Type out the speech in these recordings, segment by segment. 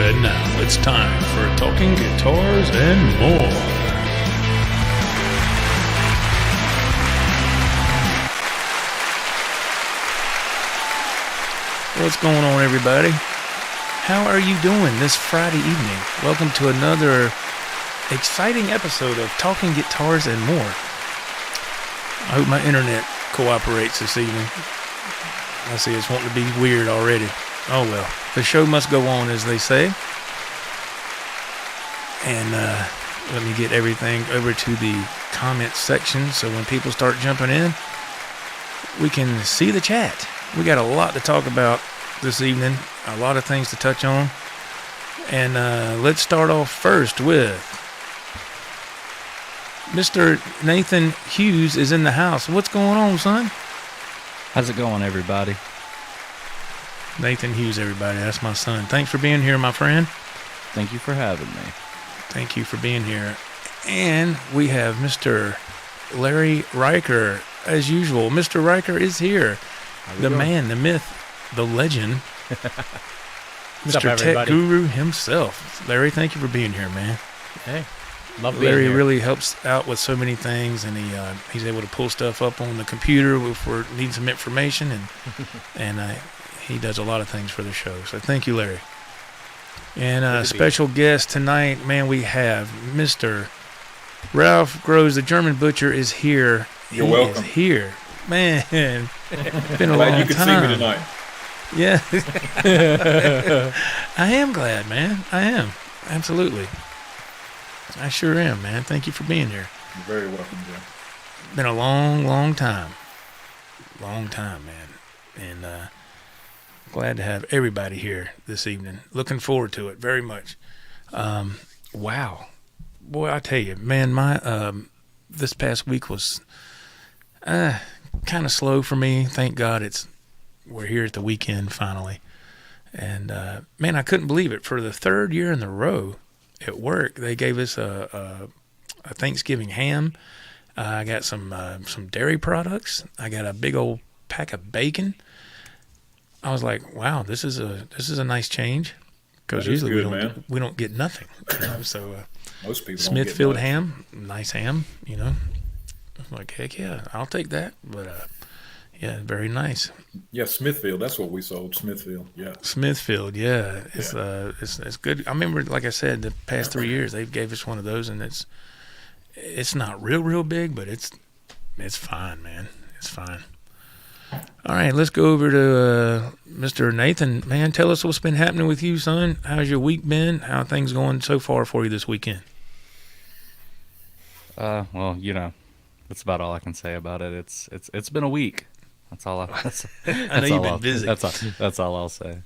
And now it's time for Talking Guitars and More. What's going on, everybody? How are you doing this Friday evening? Welcome to another exciting episode of Talking Guitars and More. I hope my internet cooperates this evening. I see it's wanting to be weird already. Oh well, the show must go on, as they say. And let me get everything over to the comment section so when people start jumping in, we can see the chat. We got a lot to talk about this evening, a lot of things to touch on. And let's start off first with Mr. Nathan Hughes is in the house. What's going on, son? How's it going, everybody? Nathan Hughes, everybody. That's my son. Thanks for being here, my friend. Thank you for having me. Thank you for being here. And we have Mr. Larry Riker, as usual. Mr. Riker is here. The man, the myth, the legend, Mr. Tech Guru himself. Larry, thank you for being here, man. Hey, love being Larry here. really helps out with so many things, and he's able to pull stuff up on the computer if we need some information, and he does a lot of things for the show. So thank you, Larry. And a special guest tonight, man, we have Mr. Ralph Groves, the German Butcher, is here. You're welcome. Is here. Man, it's been a Glad long you could time. see me tonight. Yeah. I am glad, man. I am. Absolutely. I sure am, man. Thank you for being here. You're very welcome, Jim. Been a long, long time. Long time, man. And glad to have everybody here this evening. Looking forward to it very much. Wow. Boy, I tell you, man, my this past week was kind of slow for me. Thank God we're here at the weekend finally. And man, I couldn't believe it. For the third year in a row at work, they gave us a Thanksgiving ham. I got some dairy products. I got a big old pack of bacon. I was like, wow, this is a nice change, because usually we don't get nothing. You know? So most people Smithfield don't get ham, nice ham, you know. I'm like, heck yeah, I'll take that. But yeah, very nice. Yeah, Smithfield. That's what we sold. Smithfield. Yeah. Smithfield. Yeah, it's good. I remember, like I said, the past 3 years they gave us one of those, and it's not real big, but it's fine, man. It's fine. All right, let's go over to Mr. Nathan. Man, tell us what's been happening with you, son. How's your week been? How are things going so far for you this weekend? Well, you know, that's about all I can say about it. It's been a week. That's all I know you've been busy. That's all I'll say.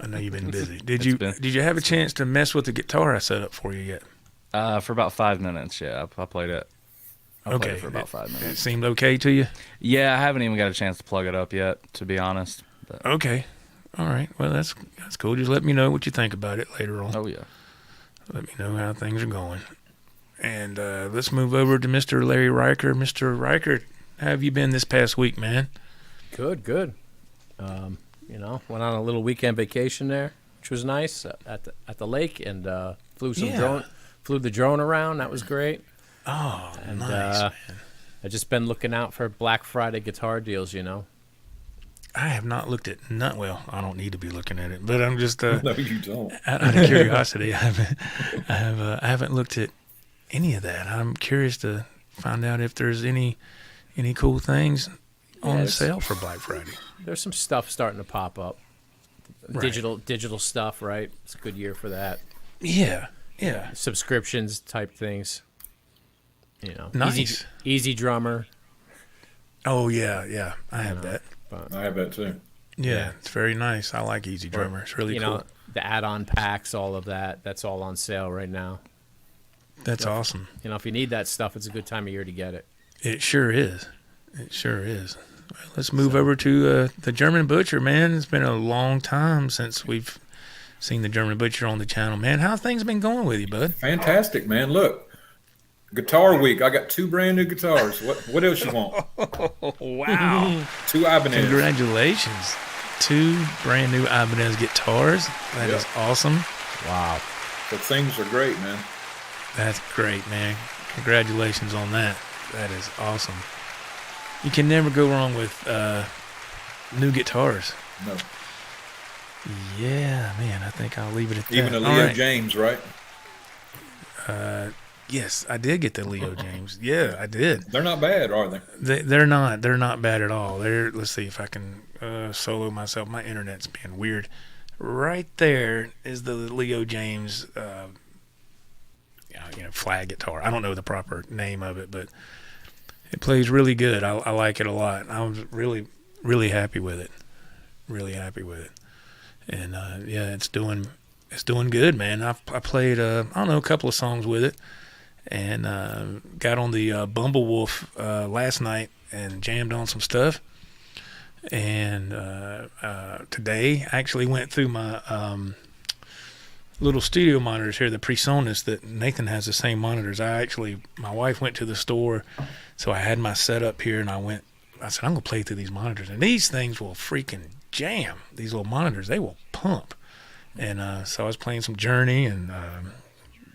I know you've been busy. Did you have a chance to mess with the guitar I set up for you yet? For about 5 minutes, yeah. I played it. Played it for about 5 minutes. It seemed okay to you? Yeah, I haven't even got a chance to plug it up yet, to be honest. But. Okay. All right. Well, that's cool. Just let me know what you think about it later on. Oh, yeah. Let me know how things are going. And let's move over to Mr. Larry Riker. Mr. Riker, how have you been this past week, man? Good. You know, went on a little weekend vacation there, which was nice at the lake, and flew the drone around. That was great. Oh, and, nice, man. I've just been looking out for Black Friday guitar deals, you know. I have not looked at well, I don't need to be looking at it, but I'm just No, you don't. out of curiosity. I haven't looked at any of that. I'm curious to find out if there's any cool things on sale for Black Friday. There's some stuff starting to pop up. Right. Digital stuff, right? It's a good year for that. Yeah. Subscriptions type things. You know, nice. Easy Drummer. Oh yeah. I have that. I have that too. Yeah, it's very nice. I like Easy Drummer. It's really cool. Know, the add-on packs, all of that. That's all on sale right now. That's awesome. You know, if you need that stuff, it's a good time of year to get it. It sure is. Well, let's move over to the German Butcher, man. It's been a long time since we've seen the German Butcher on the channel, man. How things been going with you, bud? Fantastic, man. Look, Guitar Week. I got 2 brand new guitars. What else you want? Wow. 2 Ibanez. Congratulations. 2 brand new Ibanez guitars. That is awesome. Wow. So things are great, man. That's great, man. Congratulations on that. That is awesome. You can never go wrong with new guitars. No. Yeah, man. I think I'll leave it at that. Even a All Leo right. James, right? Yes, I did get the Leo James. Yeah, I did. They're not bad, are they? They're not. They're not bad at all. Let's see if I can solo myself. My internet's being weird. Right there is the Leo James, flag guitar. I don't know the proper name of it, but it plays really good. I like it a lot. I was really, really happy with it. Really happy with it. And it's doing good, man. I played a couple of songs with it, and got on the Bumblewolf last night and jammed on some stuff. And today I actually went through my little studio monitors here, the PreSonus that Nathan has the same monitors. My wife went to the store, so I had my setup here, and I said, I'm going to play through these monitors. And these things will freaking jam. These little monitors, they will pump. And so I was playing some Journey and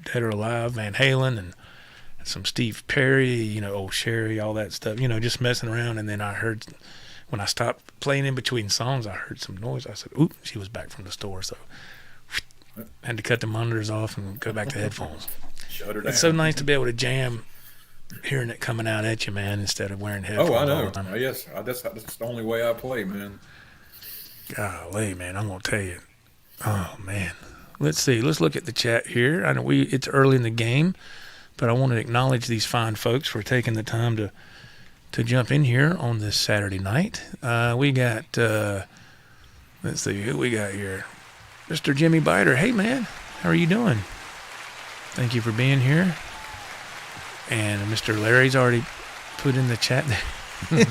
Dead or Alive, Van Halen, and some Steve Perry, Old Sherry, all that stuff, just messing around. And then I heard, when I stopped playing in between songs, I heard some noise. I said, oop, she was back from the store. So I had to cut the monitors off and go back to headphones. Shut her down. It's so nice to be able to jam, hearing it coming out at you, man, instead of wearing headphones. Oh, I all know. the time. Yes, that's the only way I play, man. Golly, man, I'm going to tell you. Oh, man. Let's see. Let's look at the chat here. I know it's early in the game, but I want to acknowledge these fine folks for taking the time to jump in here on this Saturday night. We got, let's see who we got here. Mr. Jimmy Biter. Hey, man. How are you doing? Thank you for being here. And Mr. Larry's already put in the chat there.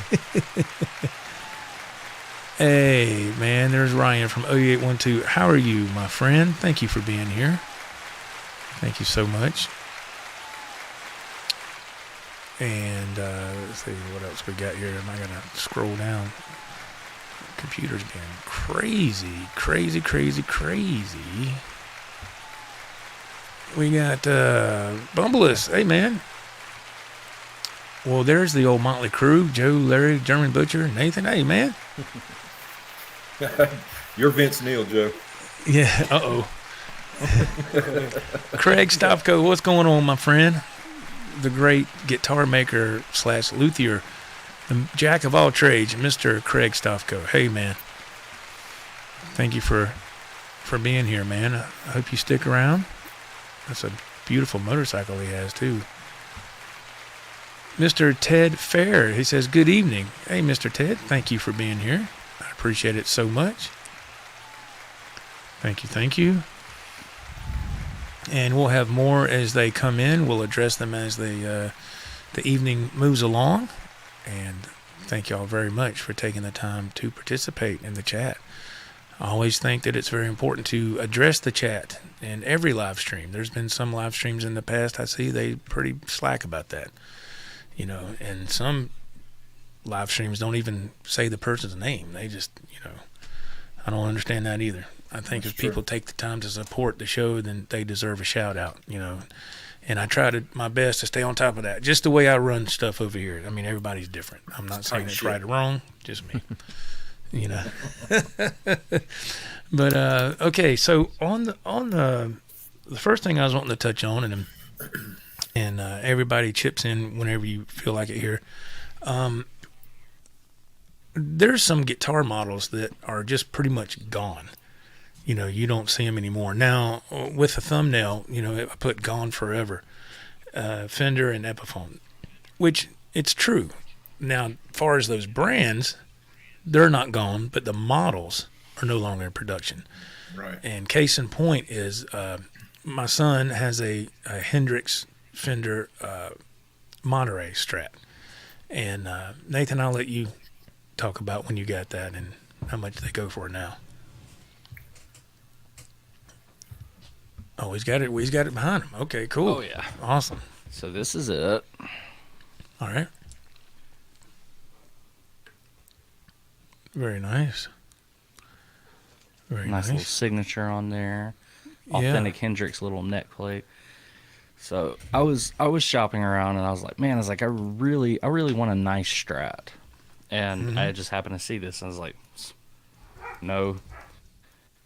Hey, man, there's Ryan from 0812. How are you, my friend? Thank you for being here. Thank you so much. And let's see what else we got here. Am I going to scroll down? Computer's being crazy. We got Bumbleless. Hey, man. Well, there's the old Motley Crew. Joe, Larry, German Butcher, Nathan. Hey, man. You're Vince Neil, Joe. Yeah, uh-oh. Craig Stopko, what's going on, my friend? The great guitar maker / luthier, the jack of all trades, Mr. Craig Stopko. Hey, man. Thank you for being here, man. I hope you stick around. That's a beautiful motorcycle he has, too. Mr. Ted Fair, he says, good evening. Hey, Mr. Ted, thank you for being here. I appreciate it so much. Thank you. And we'll have more as they come in. We'll address them as the evening moves along. And thank you all very much for taking the time to participate in the chat. I always think that it's very important to address the chat in every live stream. There's been some live streams in the past I see they pretty slack about that. And some live streams don't even say the person's name. They just, I don't understand that either. I think That's if people true. take the time to support the show, then they deserve a shout out, And I try my best to stay on top of that. Just the way I run stuff over here. I mean, everybody's different. I'm not saying it's right or wrong, just me. But okay, so on the first thing I was wanting to touch on, and everybody chips in whenever you feel like it here. There's some guitar models that are just pretty much gone. You don't see them anymore. Now, with the thumbnail, I put gone forever. Fender and Epiphone, which it's true. Now, as far as those brands, they're not gone, but the models are no longer in production. Right. And case in point is my son has a Hendrix Fender Monterey Strat. And Nathan, I'll let you talk about when you got that and how much they go for now. Oh, he's got it behind him. Okay, cool. Oh, yeah. Awesome. So this is it. All right. Very nice. Very Nice little nice. signature on there. authentic Hendrix little neck plate. So I was shopping around, and I was like, man, I really want a nice Strat, and I just happened to see this, and I was like, no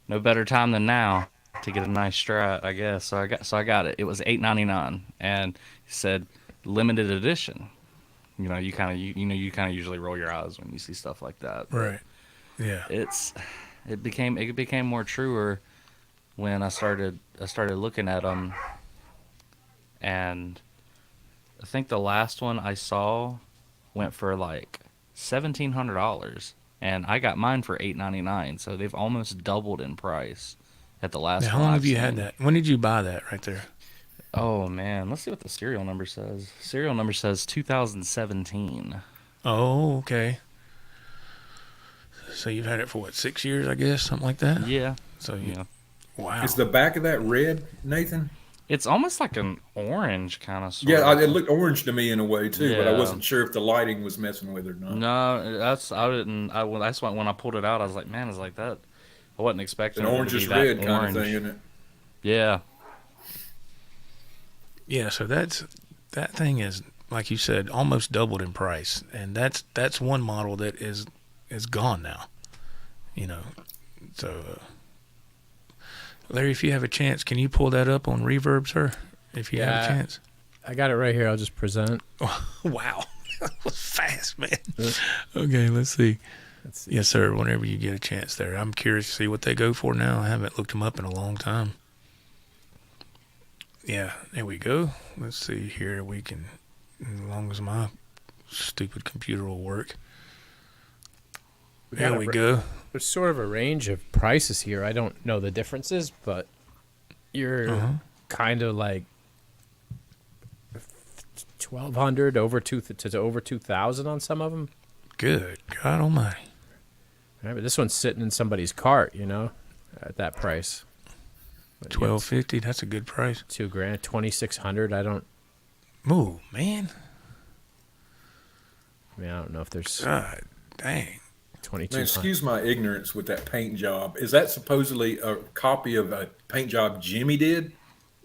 better time than now to get a nice Strat, I guess. So I got it. It was $8.99, and it said limited edition. You kind of usually roll your eyes when you see stuff like that. Right. Yeah. It became more truer when I started looking at them, and I think the last one I saw went for like $1,700, and I got mine for $8.99. So they've almost doubled in price at the last. Now, how long have you had that? When did you buy that right there? Oh man, let's see what the serial number says. Serial number says 2017. Oh, okay. So you've had it for what, 6 years, I guess, something like that? Yeah. So yeah. Wow. Is the back of that red, Nathan? It's almost like an orange kind of. Yeah, it looked orange to me in a way too, but I Yeah. wasn't sure if the lighting was messing with it or not. No, that's why when I pulled it out, I was like, man, it's like that. I wasn't It's expecting an it to orange be is that red kind orange. of thing, isn't it? Yeah. Yeah, so that thing is, like you said, almost doubled in price, and that's one model that is gone now. So Larry, if you have a chance, can you pull that up on Reverb, sir? If you have a chance. I got it right here. I'll just present. Wow, that was fast, man. Okay, let's see. Yes, sir. Whenever you get a chance, there, I'm curious to see what they go for now. I haven't looked them up in a long time. Yeah, there we go. Let's see here. We can, as long as my stupid computer will work. There we go. There's sort of a range of prices here. I don't know the differences, but you're kind of like 1,200 to over 2,000 on some of them. Good God Almighty! Right, but this one's sitting in somebody's cart, at that price. $1,250. That's a good price. $2,000, 2,600. I don't. Ooh, man. I don't know if there's God dang. 2,200. Man, excuse my ignorance with that paint job. Is that supposedly a copy of a paint job Jimmy did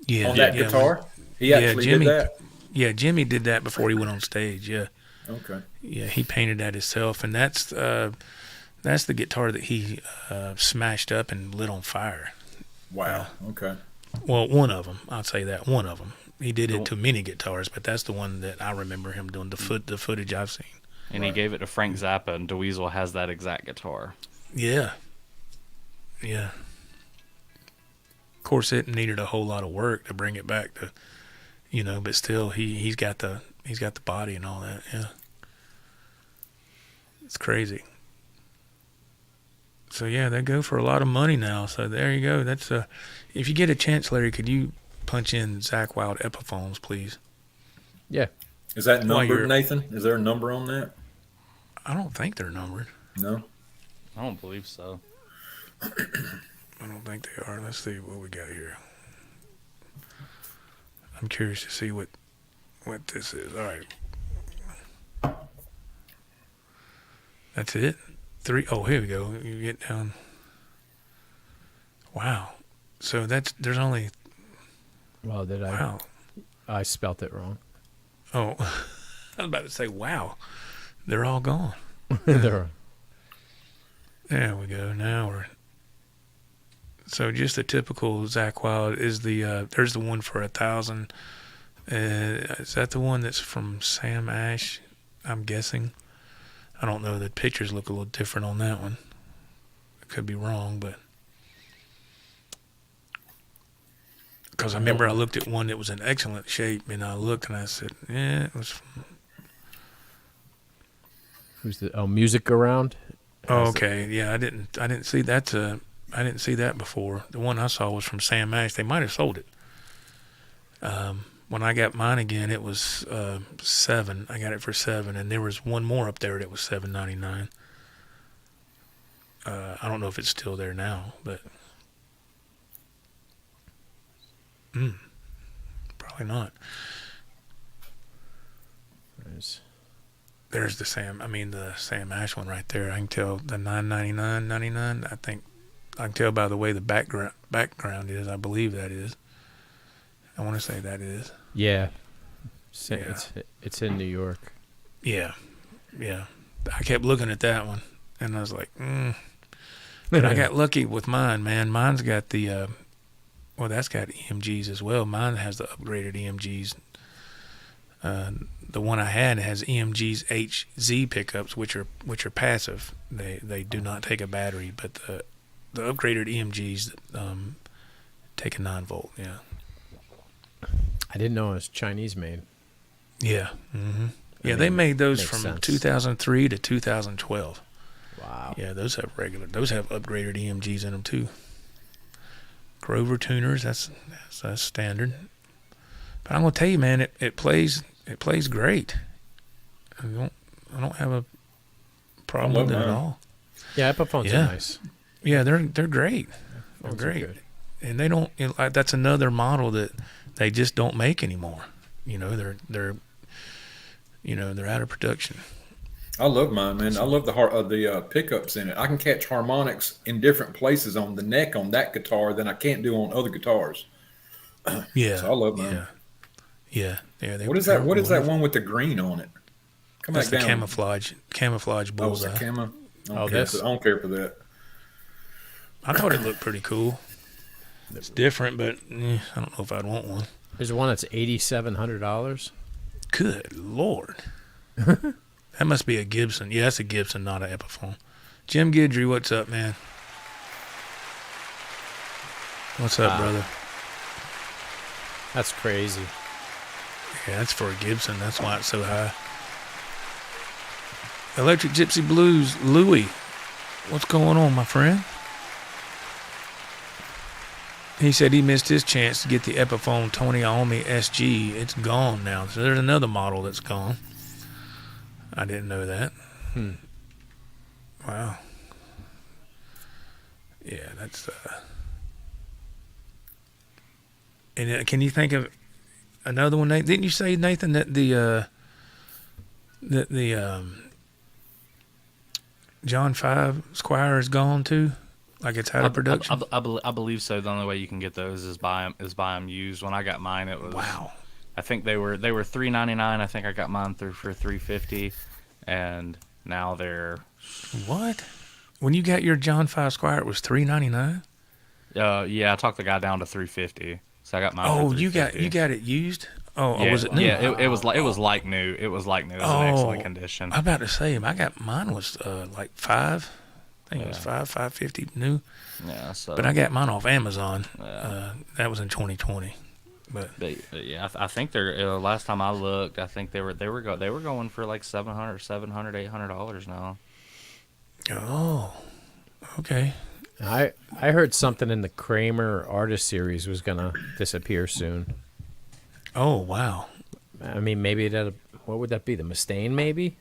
Yeah, on that guitar? He actually Jimmy did that? Yeah, Jimmy did that before he went on stage. Yeah. Okay. Yeah, he painted that himself, and that's the guitar that he smashed up and lit on fire. Wow. Okay. Well, one of them, I'll say that, one of them. He did it to many guitars, but that's the one that I remember him doing, the footage I've seen. And he gave it to Frank Zappa, and DeWeasel has that exact guitar. Yeah. Yeah. Of course, it needed a whole lot of work to bring it back to, but still, he's got the body and all that. Yeah. It's crazy. So yeah, they go for a lot of money now. So there you go. That's if you get a chance, Larry, could you punch in Zakk Wylde Epiphones, please? Yeah. Is that numbered, Nathan? Is there a number on that? I don't think they're numbered. No. I don't believe so. I don't think they are. Let's see what we got here. I'm curious to see what this is. All right. That's it? 3. Oh, here we go. You get down. Wow. So there's only. Well, did I? Wow. I spelt it wrong. Oh, I was about to say, wow. They're all gone. There. There we go. Now we're. So just the typical Zakk Wylde is there's the one for 1,000. Is that the one that's from Sam Ash? I'm guessing. I don't know. The pictures look a little different on that one. I could be wrong, but because I remember I looked at one that was in excellent shape, and I looked and I said, yeah, it was from. Who's the Music Around? Oh, okay. Yeah, I didn't see that. I didn't see that before. The one I saw was from Sam Ash. They might have sold it. When I got mine again, it was $7. I got it for $7, and there was one more up there that was $7.99. I don't know if it's still there now, but probably not. There's the Sam Ash one right there. I can tell the $9.99.99. I think I can tell by the way the background is. I believe that is. I want to say that is. Yeah. Yeah. It's in New York. Yeah. Yeah. I kept looking at that one, and I was like, But I got lucky with mine, man. Mine's got the, that's got EMGs as well. Mine has the upgraded EMGs. The one I had has EMG's HZ pickups, which are passive. They do not take a battery, but the upgraded EMGs take a 9-volt. Yeah. I didn't know it was Chinese made. Yeah. Mm-hmm. Yeah, mean, they made those makes from sense. 2003 to 2012. Wow. Yeah, those have upgraded EMGs in them too. Grover tuners, that's standard. But I'm gonna tell you, man, it plays great. I don't have a problem with it at all. Yeah, Epiphones Yeah. are nice. Yeah, they're great. They're Epiphones are great, good. and they don't. That's another model that they just don't make anymore. You know, they're out of production. I love mine, man. I love the pickups in it. I can catch harmonics in different places on the neck on that guitar than I can't do on other guitars. Yeah, So I love mine. Yeah. What is that? What is that one with the green on it? Come That's back the down. camouflage Oh, it's bullseye. a camo. Oh, I this? don't care for that. I thought it looked pretty cool. It's different, but I don't know if I'd want one. There's one that's $8,700. Good Lord. That must be a Gibson. Yeah, that's a Gibson, not an Epiphone. Jim Guidry, what's up, man? What's up, brother? That's crazy. Yeah, that's for a Gibson. That's why it's so high. Electric Gypsy Blues, Louie. What's going on, my friend? He said he missed his chance to get the Epiphone Tony Iommi SG. It's gone now. So there's another model that's gone. I didn't know that. Wow. Yeah, that's. And can you think of another one? Didn't you say, Nathan, that the John 5 Squire is gone too? Like it's out of production? I believe so. The only way you can get those is buy them used. When I got mine, it was Wow. I think they were $3.99. I think I got mine for $3.50, and now they're What? When you got your John 5 Squire, it was $3.99? yeah. I talked the guy down to $3.50, so I got mine. Oh, for you $3.50. got it used? Oh, Yeah, was it new? Yeah, it was like new. It was like new. It was in excellent condition. I'm about to say, mine was like $5. I think it was $5.50 new. Yeah, so But I got mine off Amazon. Yeah. That was in 2020. But yeah, I think they're. Last time I looked, I think they were going for like $700, $800 now. oh, okay. I heard something in the Kramer Artist Series was going to disappear soon. Oh, wow. I mean, maybe what would that be? The Mustaine, maybe?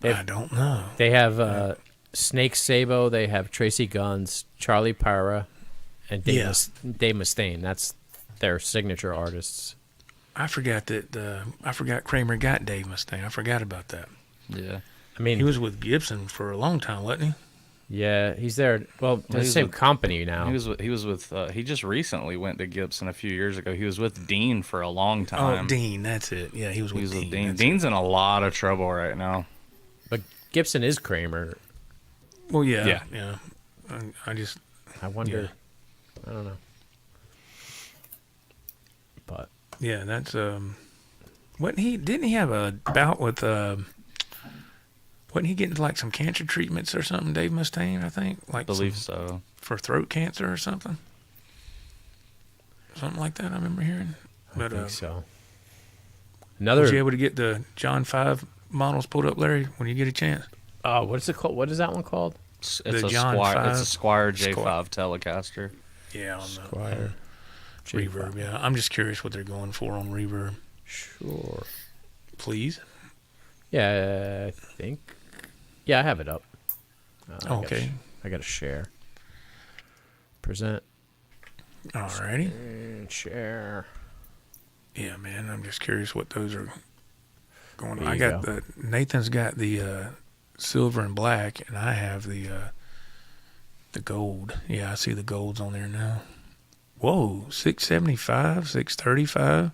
I don't know. They have Snake Sabo, they have Tracy Guns, Charlie Parra, and Dave Mustaine. That's their signature artists. I forgot Kramer got Dave Mustaine. I forgot about that. Yeah. I mean, He was with Gibson for a long time, wasn't he? yeah, he's there. Well, the he's same with- company now. He was with he just recently went to Gibson a few years ago. He was with Dean for a long time. Oh, Dean, that's it. Yeah, he was He with was Dean. with Dean. That's Dean's in a lot of trouble right now. But Gibson is Kramer. it. Well, yeah. Yeah. I just, I wonder. I don't know. But yeah, that's didn't he have a bout with wasn't he getting like some cancer treatments or something, Dave Mustaine, I think? Like Believe so. for throat cancer or something? Something like that I remember hearing. I But think so. was Another. you able to get the John 5 models pulled up, Larry, when you get a chance? What's it called? What is that one called? It's The a John Squire. 5 It's a Squire J5 Squire. Telecaster. Yeah, on the Squire. Reverb, yeah. I'm just curious what they're going for on Reverb. Sure. Please? Yeah, I think. Yeah, I have it up. Okay. I got to share. Present Alrighty. and share. Yeah, man, I'm just curious what those are going on. There I you got go. Nathan's got the silver and black, and I have the The gold. Yeah, I see the golds on there now. Whoa, 675, 635.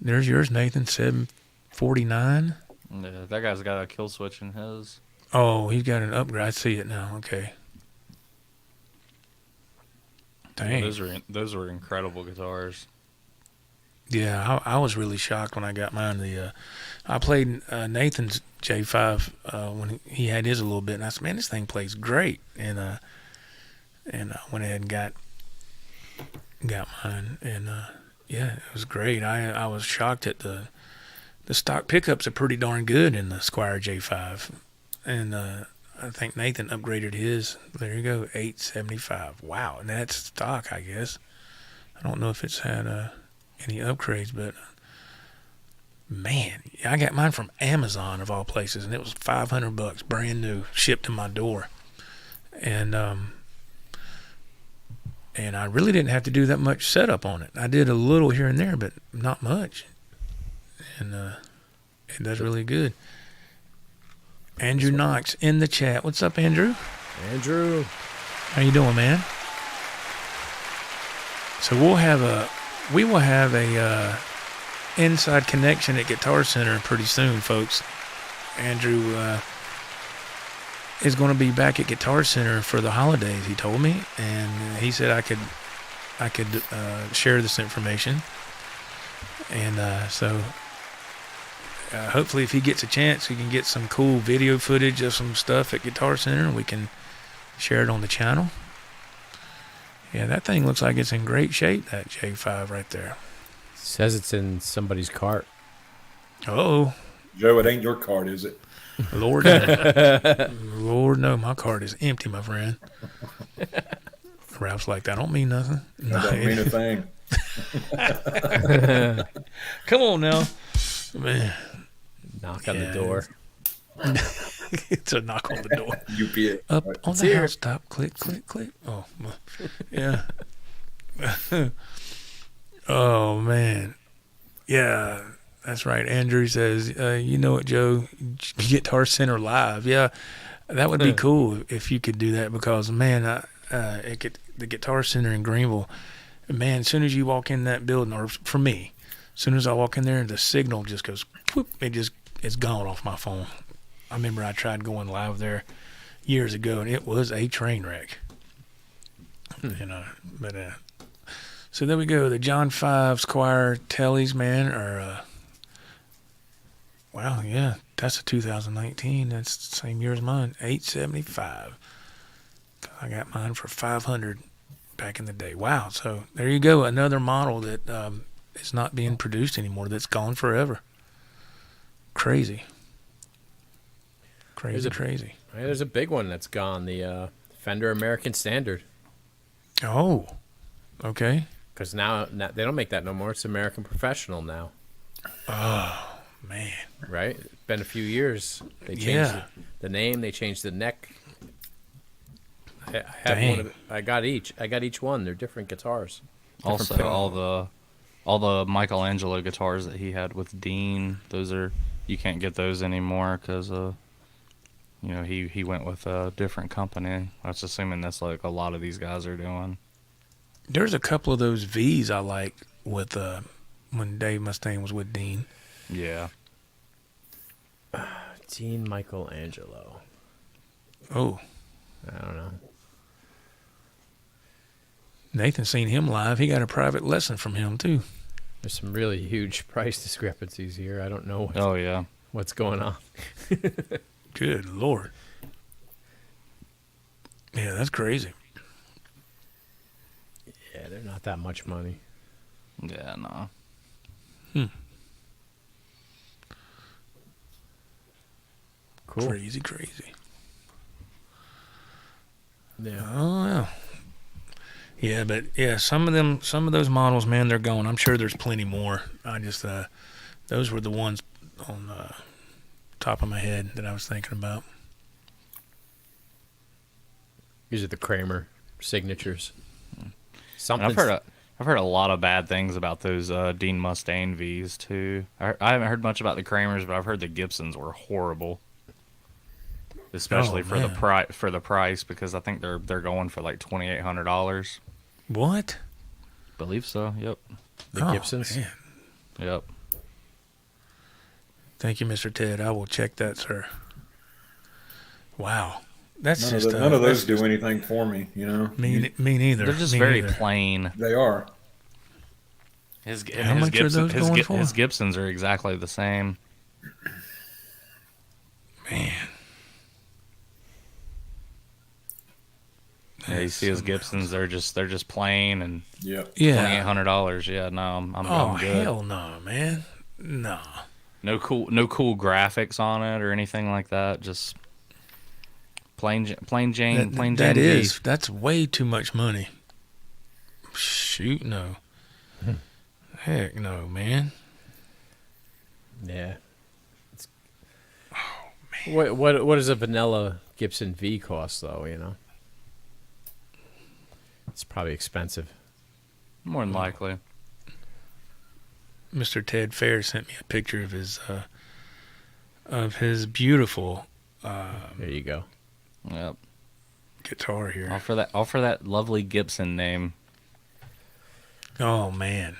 There's yours, Nathan, 749. Yeah, that guy's got a kill switch in his. Oh, he's got an upgrade. I see it now. Okay. Dang. Those were incredible guitars. Yeah, I was really shocked when I got mine. I played Nathan's J5 when he had his a little bit, and I said, "Man, this thing plays great." And I went ahead and got mine, and yeah, it was great. I was shocked at the stock pickups are pretty darn good in the Squier J5, and I think Nathan upgraded his. There you go, 875. Wow, and that's stock, I guess. I don't know if it's had any upgrades, but man, I got mine from Amazon of all places, and it was $500, brand new, shipped to my door, and I really didn't have to do that much setup on it. I did a little here and there, but not much, and it does really good. Andrew Knox in the chat. What's up, Andrew? Andrew, how you doing, man? So we will have a inside connection at Guitar Center pretty soon, folks. Andrew is going to be back at Guitar Center for the holidays, he told me, and he said I could share this information, and so hopefully if he gets a chance, we can get some cool video footage of some stuff at Guitar Center, and we can share it on the channel. Yeah, that thing looks like it's in great shape, that J5 right there. says it's in somebody's cart. Oh, Joe, it ain't your card, is it? Lord, no. Lord, no, my card is empty, my friend. Ralph's like, that don't mean nothing. That don't mean a thing. Come on now, man. Knock on the door. It's a knock on the door. UPA. Up Right. on the housetop. Click, click, click. Oh, yeah. Oh, man. Yeah, that's right. Andrew says, you know what, Joe? Guitar Center Live. Yeah, that would be cool if you could do that because, man, the Guitar Center in Greenville, man, as soon as you walk in that building, or for me, as soon as I walk in there, the signal just goes, whoop, it's gone off my phone. I remember I tried going live there years ago, and it was a train wreck. You know, but so there we go. The John 5 Squier Tellys, man, are wow, yeah, that's a 2019. That's the same year as mine, 875. I got mine for 500 back in the day. Wow, so there you go, another model that is not being produced anymore. That's gone forever. Crazy. Crazy. There's a big one that's gone. The Fender American Standard. Oh, okay. Because now they don't make that no more. It's American Professional now. Oh, man. Right? It's been a few years. They changed the name. They changed the neck. I have one of. I got each one. They're different guitars. Also, all the Michelangelo guitars that he had with Dean, you can't get those anymore because he went with a different company. I was assuming that's like a lot of these guys are doing. There's a couple of those V's I like with when Dave Mustaine was with Dean. Yeah. Dean Michelangelo. Oh. I don't know. Nathan's seen him live. He got a private lesson from him, too. There's some really huge price discrepancies here. I don't know what's going on. Good Lord. Yeah, that's crazy. Yeah, they're not that much money. Yeah, no. Cool. Crazy. Yeah. Oh, yeah. Yeah, but yeah, some of those models, man, they're gone. I'm sure there's plenty more. I just those were the ones on top of my head that I was thinking about. These are the Kramer signatures. I've heard a lot of bad things about those Dean Mustaine V's too. I haven't heard much about the Kramers, but I've heard the Gibsons were horrible. especially Oh, for the man. price, because I think they're going for like $2,800. What? Believe so. Yep. The Oh, Gibsons. man. Yep. Thank you, Mr. Ted. I will check that, sir. Wow. That's None just of those that's do anything for me, you know. me neither. They're just Me very neither. plain. They are. How much are those going for? His Gibsons are exactly the same. Man. Yeah, you see his Gibsons, they're just plain and Yep. Yeah. $2,800. Yeah, no, I'm Oh, good. hell no, man. No. No cool graphics on it or anything like that. Just plain Jane beef. That's way too much money. Shoot, no. Heck no, man. Yeah. What does a vanilla Gibson V cost though? You know, it's probably expensive. More than likely. Mr. Ted Fair sent me a picture of his beautiful There you go. Yep. guitar here. Offer that lovely Gibson name. Oh man,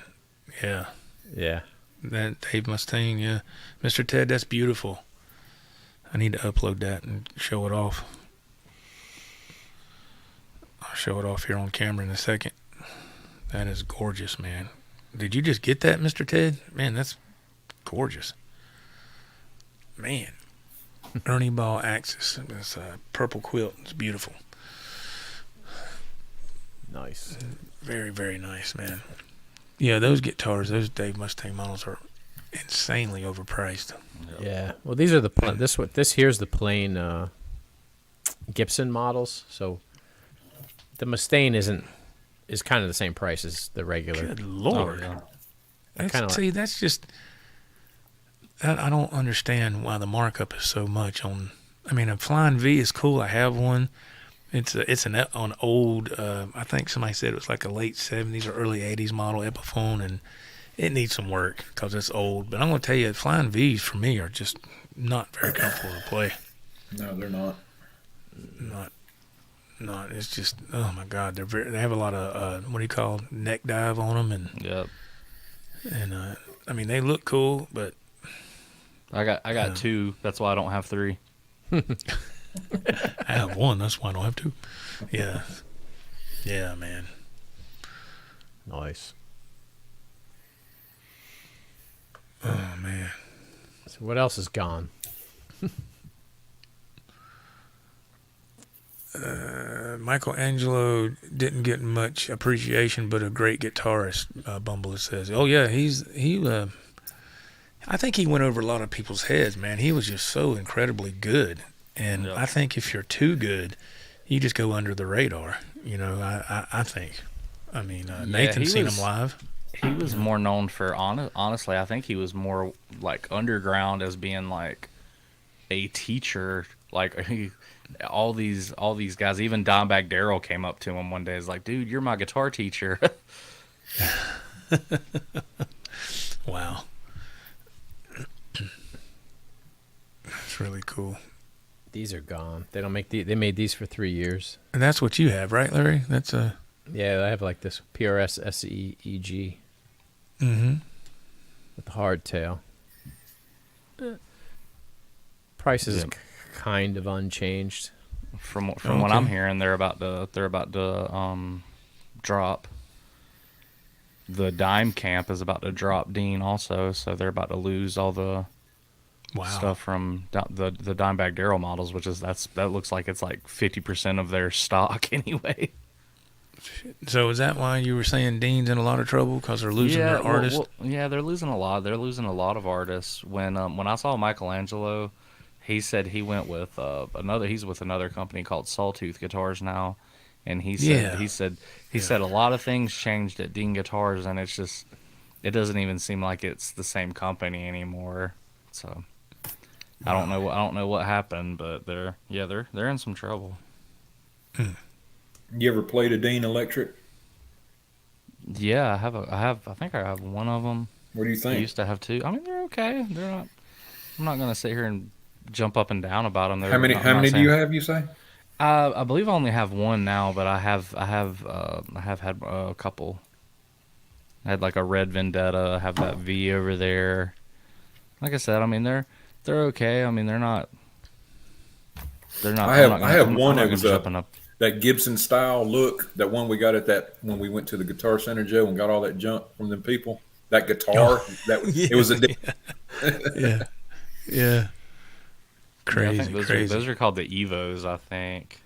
yeah, Yeah. that Dave Mustaine, yeah, Mr. Ted, that's beautiful. I need to upload that and show it off. I'll show it off here on camera in a second. That is gorgeous, man. Did you just get that, Mr. Ted? Man, that's gorgeous. Man, Ernie Ball Axis. It's a purple quilt. It's beautiful. Nice. Very, very nice, man. Yeah, those guitars, those Dave Mustaine models are insanely overpriced. Yeah. Well, these are this here's the plain Gibson models. So the Mustaine is kind of the same price as the regular. Good Lord. Oh, yeah. That's just... I don't understand why the markup is so much on... I mean, a Flying V is cool. I have one. It's an old... I think somebody said it was like a late 70s or early 80s model Epiphone, and it needs some work because it's old. But I'm going to tell you, Flying Vs for me are just not very comfortable to play. No, they're not. Not. It's just... Oh, my God. They have a lot of... what do you call it? Neck dive on them. And, Yep. I mean, they look cool, but... I got two. That's why I don't have three. I have one. That's why I don't have two. Yeah. Yeah, man. Nice. Oh, man. So what else is gone? Michelangelo didn't get much appreciation, but a great guitarist, Bumble says. Oh, yeah, I think he went over a lot of people's heads, man. He was just so incredibly good. And Yep. I think if you're too good, you just go under the radar. You know, I think. I mean, Nathan's seen him live. He was more known for, honestly, I think he was more like underground as being like a teacher. Like all these guys, even Dimebag Darrell came up to him one day. He's like, dude, you're my guitar teacher. Wow. That's really cool. These are gone. They don't make they made these for 3 years. And that's what you have, right, Larry? That's a... Yeah, I have like this PRS SEEG Mm-hmm. with the hardtail. Price is Yep. kind of unchanged. From what I'm hearing, they're about to drop. The Dime Camp is about to drop Dean also, so they're about to lose all the stuff from the Dimebag Darrell models, which is that looks like it's like 50% of their stock anyway. So is that why you were saying Dean's in a lot of trouble because they're losing their artists? Yeah, they're losing a lot. They're losing a lot of artists. When I saw Michelangelo, he said he went with He's with another company called Sawtooth Guitars now, and he said a lot of things changed at Dean Guitars, and it doesn't even seem like it's the same company anymore. So I don't know what happened, but they're in some trouble. You ever played a Dean Electric? Yeah, I think I have one of them. What do you I think? used to have two. I mean, they're okay. They're not. I'm not gonna sit here and jump up and down about them. How many do you have? You say? I believe I only have one now, but I have had a couple. I had like a red Vendetta. I have that V over there. Like I said, I mean they're okay. I mean they're not. I have one that was that Gibson style look. That one we got when we went to the Guitar Center, Joe, and got all that junk from them people. That guitar, it was a yeah. Crazy, I think those are called the Evos, I think,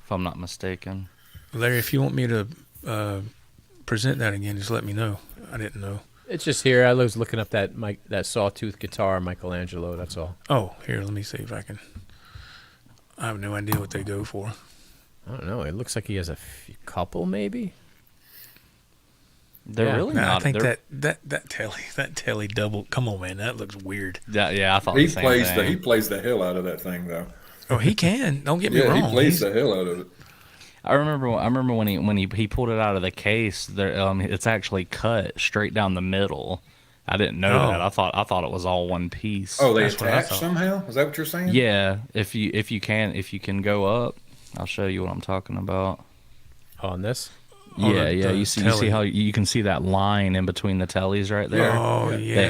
if I'm not mistaken. Larry, if you want me to present that again, just let me know. I didn't know. It's just here. I was looking up that sawtooth guitar, Michelangelo. That's all. Oh, here, let me see if I can. I have no idea what they go for. I don't know. It looks like he has a couple, maybe. They're really not. I think that telly double. Come on, man, that looks weird. Yeah, I thought he plays the hell out of that thing, though. Oh, he can. Don't get me wrong. He plays the hell out of it. I remember when he pulled it out of the case. There, it's actually cut straight down the middle. I didn't know that. I thought it was all one piece. Oh, they attach somehow? Is that what you're saying? Yeah. If you can go up, I'll show you what I'm talking about. On this? Yeah. You see how you can see that line in between the tellies right there. Oh yeah. They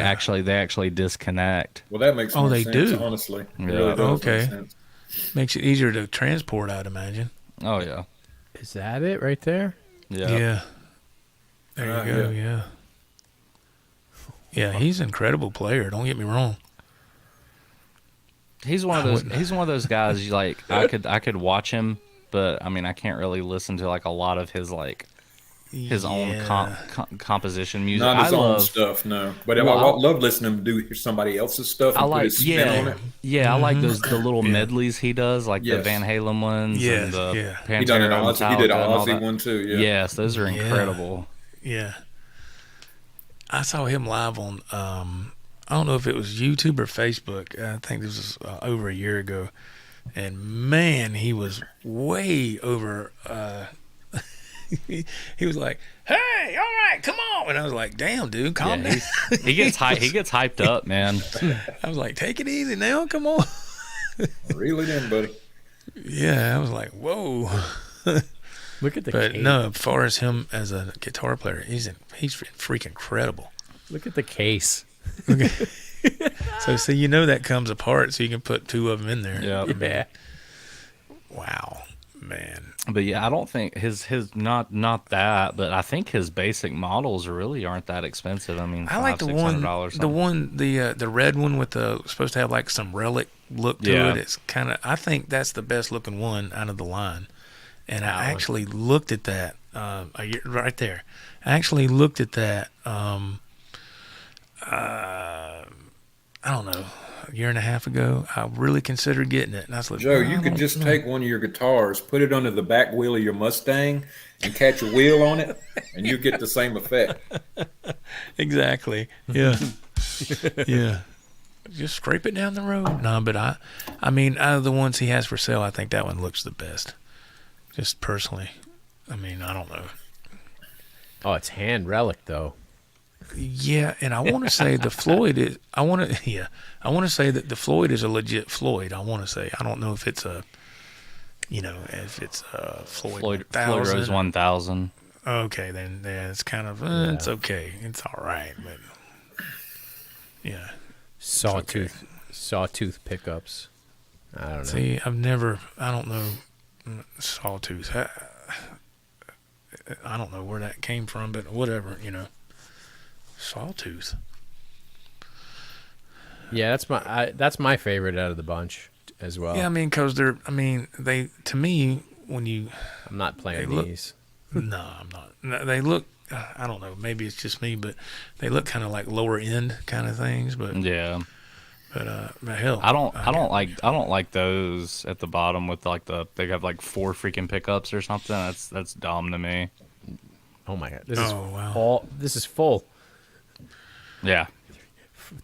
actually disconnect. Well, that makes more sense, do. Honestly. Yeah. It really does Okay. make sense. Makes it easier to transport, I'd imagine. Oh yeah. Is that it right there? Yeah. There you go. Yeah. Yeah, he's an incredible player. Don't get me wrong. He's one of those. He's one of those guys. Like I could watch him, but I mean I can't really listen to like a lot of his like his own composition music. Not his own stuff, no. But I love listening to him do somebody else's stuff. And put his spin on it. Yeah, I like the little medleys he does, like the Van Halen ones and the Pantera. He did an Ozzy one too. Yeah. Yes, those are incredible. Yeah. I saw him live on, I don't know if it was YouTube or Facebook. I think this was over a year ago. And man, he was way over. He was like, "Hey, all right, come on!" And I was like, "Damn, dude, calm down." He gets hyped up, man. I was like, "Take it easy now, come on." Reel it in, buddy. Yeah, I was like, "Whoa." Look at the But case. no, as far as him as a guitar player, he's freaking incredible. Look at the case. Okay. So that comes apart, so you can put two of them in there. Yeah. Wow, man. But yeah, I don't think his not that, but I think his basic models really aren't that expensive. I mean, I like the one, the red one with supposed to have like some relic look to it. It's kind of, I think that's the best looking one out of the line. And I actually looked at that right there. I actually looked at that. I don't know, a year and a half ago. I really considered getting it, and I was like, Joe, you could just take one of your guitars, put it under the back wheel of your Mustang, and catch a wheel on it, and you get the same effect. Exactly. Yeah. Yeah. Just scrape it down the road. No, but I mean, out of the ones he has for sale, I think that one looks the best. Just personally. I mean, I don't know. Oh, it's hand relic though. Yeah, and I want to say the Floyd is. I want to say that the Floyd is a legit Floyd. I want to say. I don't know if it's a. If it's a Floyd 1000. Floyd Rose 1000. Okay, then it's kind of it's okay. It's all right, but yeah. Sawtooth pickups. I don't know. See, I don't know Sawtooth. I don't know where that came from, but whatever, Sawtooth. Yeah, that's my favorite out of the bunch as well. Yeah, I mean, because they to me when you. I'm not playing these. No, I'm not. No, they look. I don't know. Maybe it's just me, but they look kind of like lower end kind of things. But yeah. But hell, I don't like those at the bottom with like they have like 4 freaking pickups or something. That's dumb to me. Oh my god! This is full. Yeah.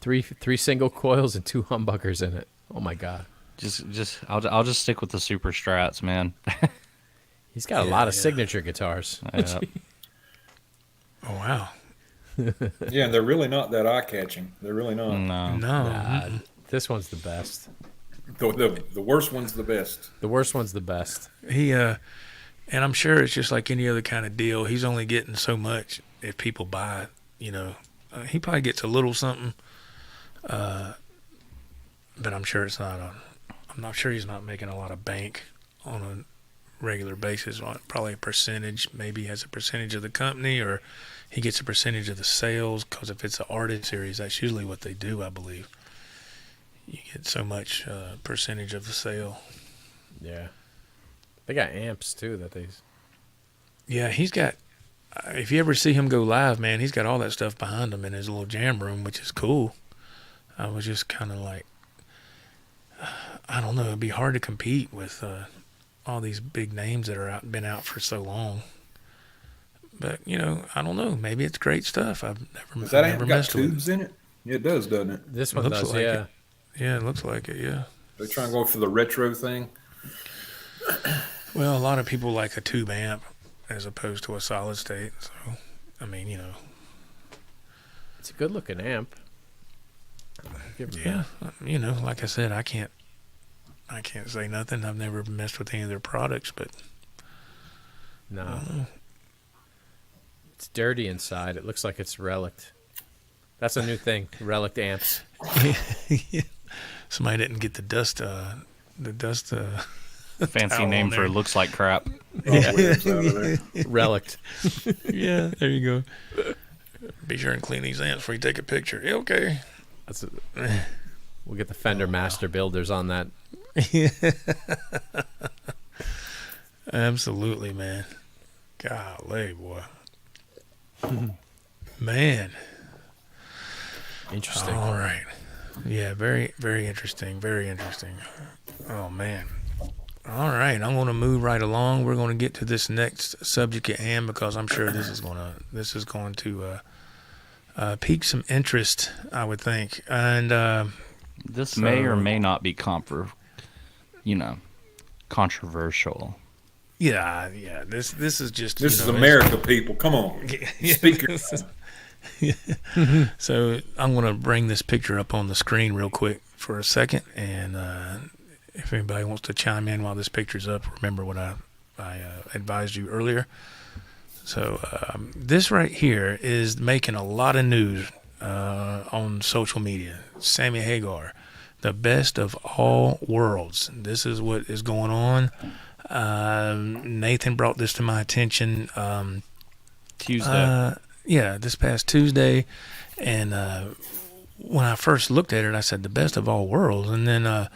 3 single coils and 2 humbuckers in it. Oh my god! I'll just stick with the Super Strats, man. He's got a lot of signature guitars. Yeah. Oh wow! Yeah, and they're really not that eye-catching. They're really not. No. This one's the best. The worst one's the best. The worst one's the best. And I'm sure it's just like any other kind of deal. He's only getting so much if people buy, he probably gets a little something. But I'm sure it's not I'm not sure he's not making a lot of bank on a regular basis. Probably a percentage, maybe he has a percentage of the company, or he gets a percentage of the sales, because if it's an artist series, that's usually what they do, I believe. You get so much percentage of the sale. Yeah. They got amps, too, that they... Yeah, he's got... If you ever see him go live, man, he's got all that stuff behind him in his little jam room, which is cool. I was just kind of like... I don't know, it'd be hard to compete with all these big names that are been out for so long. But, I don't know. Maybe it's great stuff. I've never got tubes in it? Yeah, it does, doesn't it? This one does, like yeah. It. Yeah, it looks like it, yeah. They try and go for the retro thing? Well, a lot of people like a tube amp as opposed to a solid state. So, I mean, It's a good-looking amp. Yeah, like I said, I can't say nothing. I've never messed with any of their products, but... No. It's dirty inside. It looks like it's relict. That's a new thing, relict amps. Yeah. Somebody didn't get the dust fancy name for looks like crap. Relict. Yeah, there you go. Be sure and clean these amps before you take a picture. Yeah, okay. We'll get the Fender Master Builders on that. Absolutely, man. Golly, boy. Man. Interesting. All right. Yeah, very, very interesting. Very interesting. Oh, man. All right. I'm going to move right along. We're going to get to this next subject at hand, because I'm sure this is going to pique some interest, I would think. And this may or may not be controversial. Yeah. This is just this is America, people. Come on, speak your. So I'm going to bring this picture up on the screen real quick for a second, and if anybody wants to chime in while this picture's up, remember what I advised you earlier. So this right here is making a lot of news on social media. Sammy Hagar, the best of all worlds. This is what is going on. Nathan brought this to my attention Tuesday. This past Tuesday. And when I first looked at it, I said, the best of all worlds. And then,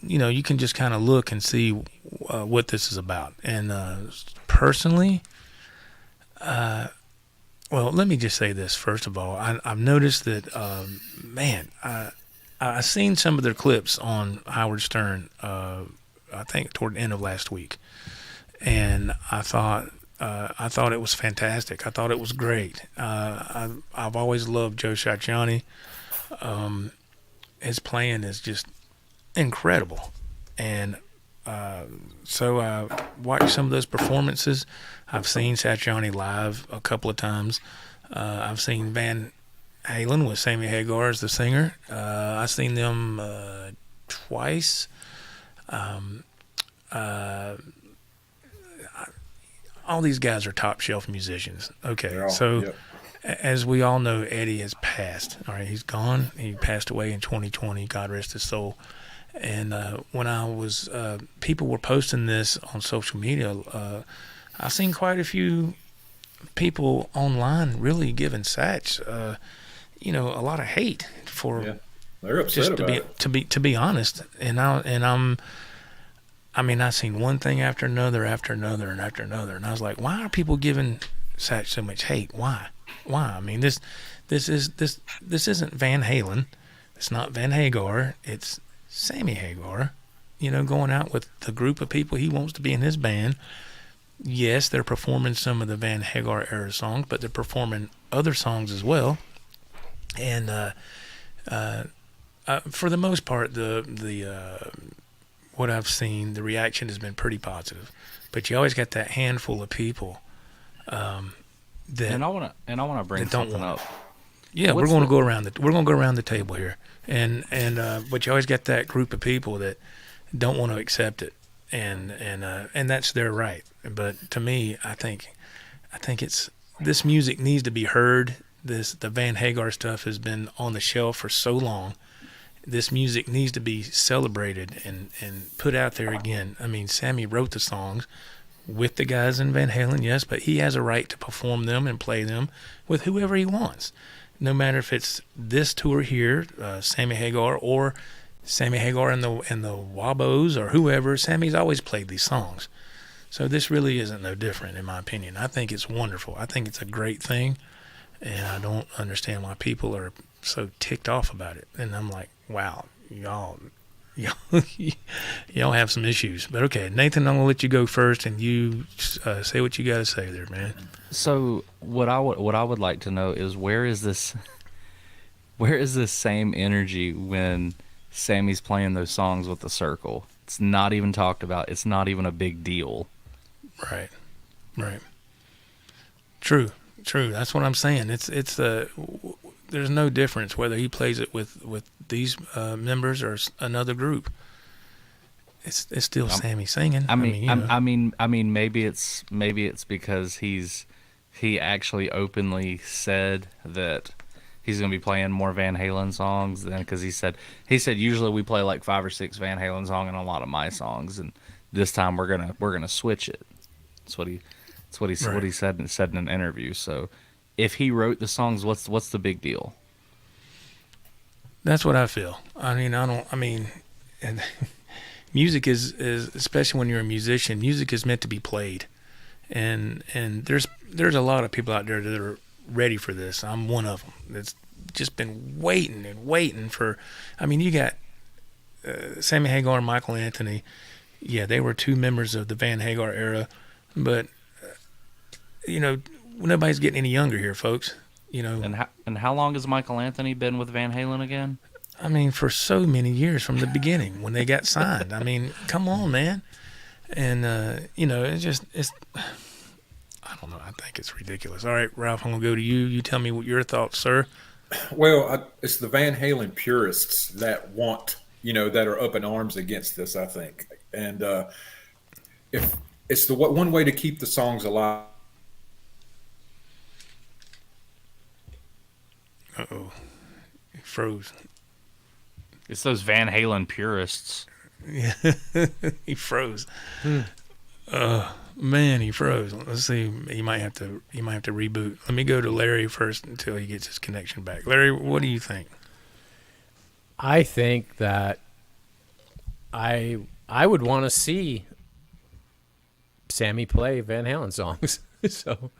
you can just kind of look and see what this is about. And personally... well, let me just say this. First of all, I've noticed that, I've seen some of their clips on Howard Stern, I think toward the end of last week. And I thought it was fantastic. I thought it was great. I've always loved Joe Satriani. His playing is just incredible. And, so I watched some of those performances. I've seen Satriani live a couple of times. I've seen Van Halen with Sammy Hagar as the singer. I've seen them twice. All these guys are top shelf musicians. Okay, as we all know, Eddie has passed. All right, he's gone. He passed away in 2020. God rest his soul. And when I was, people were posting this on social media. I've seen quite a few people online really giving Satch, a lot of hate for. They're upset about it. To be honest, I've seen one thing after another, and I was like, why are people giving Satch so much hate? Why? I mean, this isn't Van Halen. It's not Van Hagar. It's Sammy Hagar, going out with the group of people he wants to be in his band. Yes, they're performing some of the Van Hagar era songs, but they're performing other songs as well. And for the most part, the what I've seen, the reaction has been pretty positive. But you always got that handful of people that and I want to bring something up. Yeah, we're going to go around the table here, and but you always got that group of people that don't want to accept it, and that's their right. But to me, I think it's this music needs to be heard. The Van Hagar stuff has been on the shelf for so long. This music needs to be celebrated and put out there again. I mean, Sammy wrote the songs with the guys in Van Halen, yes, but he has a right to perform them and play them with whoever he wants. No matter if it's this tour here, Sammy Hagar, or Sammy Hagar and the Wabos or whoever, Sammy's always played these songs. So this really isn't no different, in my opinion. I think it's wonderful. I think it's a great thing, and I don't understand why people are so ticked off about it. And I'm like, wow, y'all have some issues. But okay, Nathan, I'm gonna let you go first, and you say what you got to say there, man. So what I would like to know is where is this same energy when Sammy's playing those songs with the circle? It's not even talked about. It's not even a big deal. Right. True. That's what I'm saying. It's there's no difference whether he plays it with these members or another group. It's still Sammy singing. I mean, maybe it's because he actually openly said that he's going to be playing more Van Halen songs than, because he said usually we play like 5 or 6 Van Halen songs and a lot of my songs, and this time we're gonna switch it. That's what he said in an interview. So if he wrote the songs, what's the big deal? That's what I feel. And music is especially when you're a musician, music is meant to be played. And there's a lot of people out there that are ready for this. I'm one of them. That's just been waiting for. I mean, you got Sammy Hagar and Michael Anthony. Yeah, they were 2 members of the Van Hagar era, but nobody's getting any younger here, folks. And how long has Michael Anthony been with Van Halen again? I mean, for so many years from the beginning when they got signed. I mean, come on, man. And it's I don't know. I think it's ridiculous. All right, Ralph, I'm gonna go to you. You tell me what your thoughts, sir. Well, it's the Van Halen purists that want, that are up in arms against this, I think. And if it's the one way to keep the songs alive. Uh-oh. He froze. It's those Van Halen purists. Yeah, he froze. Man, he froze. Let's see. He might have to reboot. Let me go to Larry first until he gets his connection back. Larry, what do you think? I think that I would want to see Sammy play Van Halen songs. So,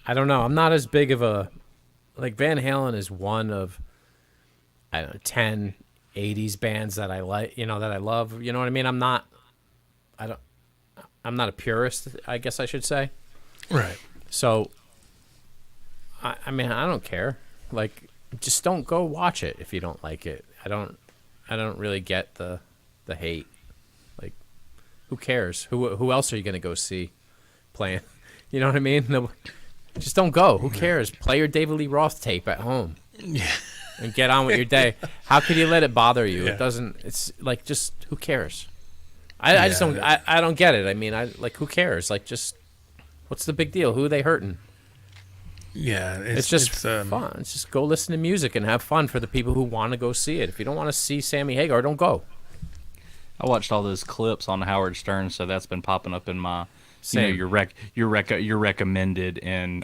I don't know. I'm not as big of a Van Halen is one of 10 80s bands that I like, that I love. You know what I mean? I'm not a purist, I guess I should say. Right. So I mean, I don't care. Just don't go watch it if you don't like it. I don't really get the hate. Who cares? Who else are you going to go see playing? You know what I mean? No, just don't go. Who cares? Play your David Lee Roth tape at home. Yeah. And get on with your day. How could you let it bother you? Yeah. It doesn't. It's just who cares? I just don't. I don't get it. I mean, who cares? Just what's the big deal? Who are they hurting? Yeah, it's just fun. It's just go listen to music and have fun for the people who want to go see it. If you don't want to see Sammy Hagar, don't go. I watched all those clips on Howard Stern, so that's been popping up in my, Same. your recommended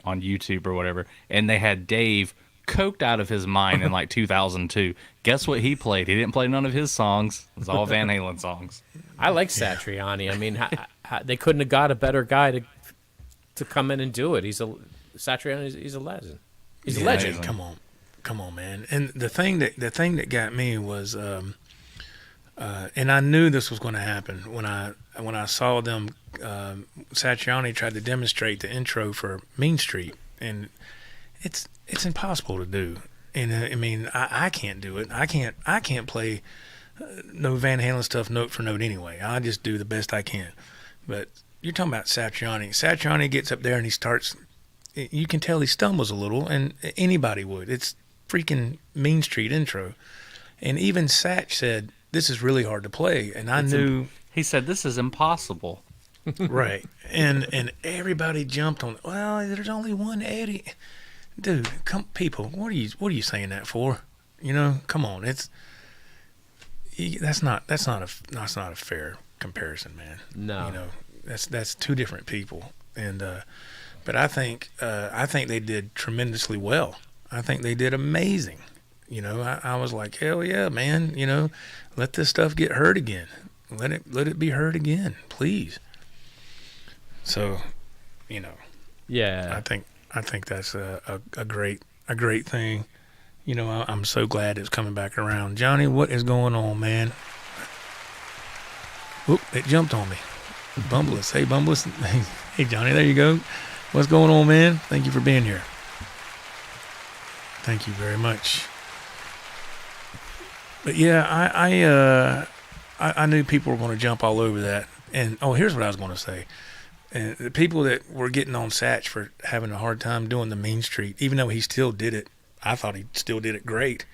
on YouTube or whatever. And they had Dave coked out of his mind in 2002. Guess what he played? He didn't play none of his songs. It was all Van Halen songs. I like Satriani. I mean, they couldn't have got a better guy to come in and do it. Satriani. He's a legend. He's a legend. Come on, man. And the thing that got me was, and I knew this was going to happen when I saw them. Satriani tried to demonstrate the intro for Mean Street, and it's impossible to do. And I mean, I can't do it. I can't play no Van Halen stuff note for note anyway. I just do the best I can. But you're talking about Satriani. Satriani gets up there and he starts you can tell he stumbles a little, and anybody would. It's freaking Mean Street intro. And even Satch said, this is really hard to play. And I knew... He said, this is impossible. Right. And everybody jumped on, well, there's only one Eddie. Dude, come, people, what are you saying that for? You know, come on. That's not a fair comparison, man. No. You know, that's two different people. And but I think they did tremendously well. I think they did amazing. You know, I was like, hell yeah, man. You know, let this stuff get heard again. Let it be heard again, please. So, you know, yeah, I think that's a great thing. You know, I'm so glad it's coming back around. Johnny, what is going on, man? Oop, it jumped on me. Bumbless. Hey, Bumbless. Hey, Johnny, there you go. What's going on, man? Thank you for being here. Thank you very much. But yeah, I knew people were going to jump all over that. And here's what I was going to say. And the people that were getting on Satch for having a hard time doing the Mean Street, even though he still did it, I thought he still did it great.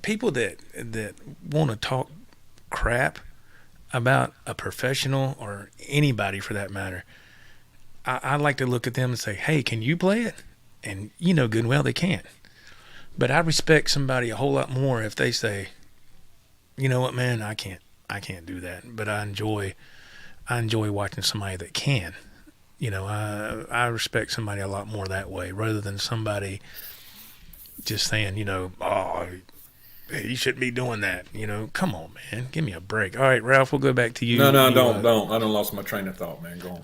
People that want to talk crap about a professional or anybody for that matter, I like to look at them and say, hey, can you play it? And you know good and well they can't. But I respect somebody a whole lot more if they say, you know what, man, I can't do that. But I enjoy watching somebody that can. You know, I respect somebody a lot more that way rather than somebody just saying, you know, oh, you shouldn't be doing that. You know, come on, man, give me a break. All right, Ralph, we'll go back to you. No, don't. I done lost my train of thought, man. Go on.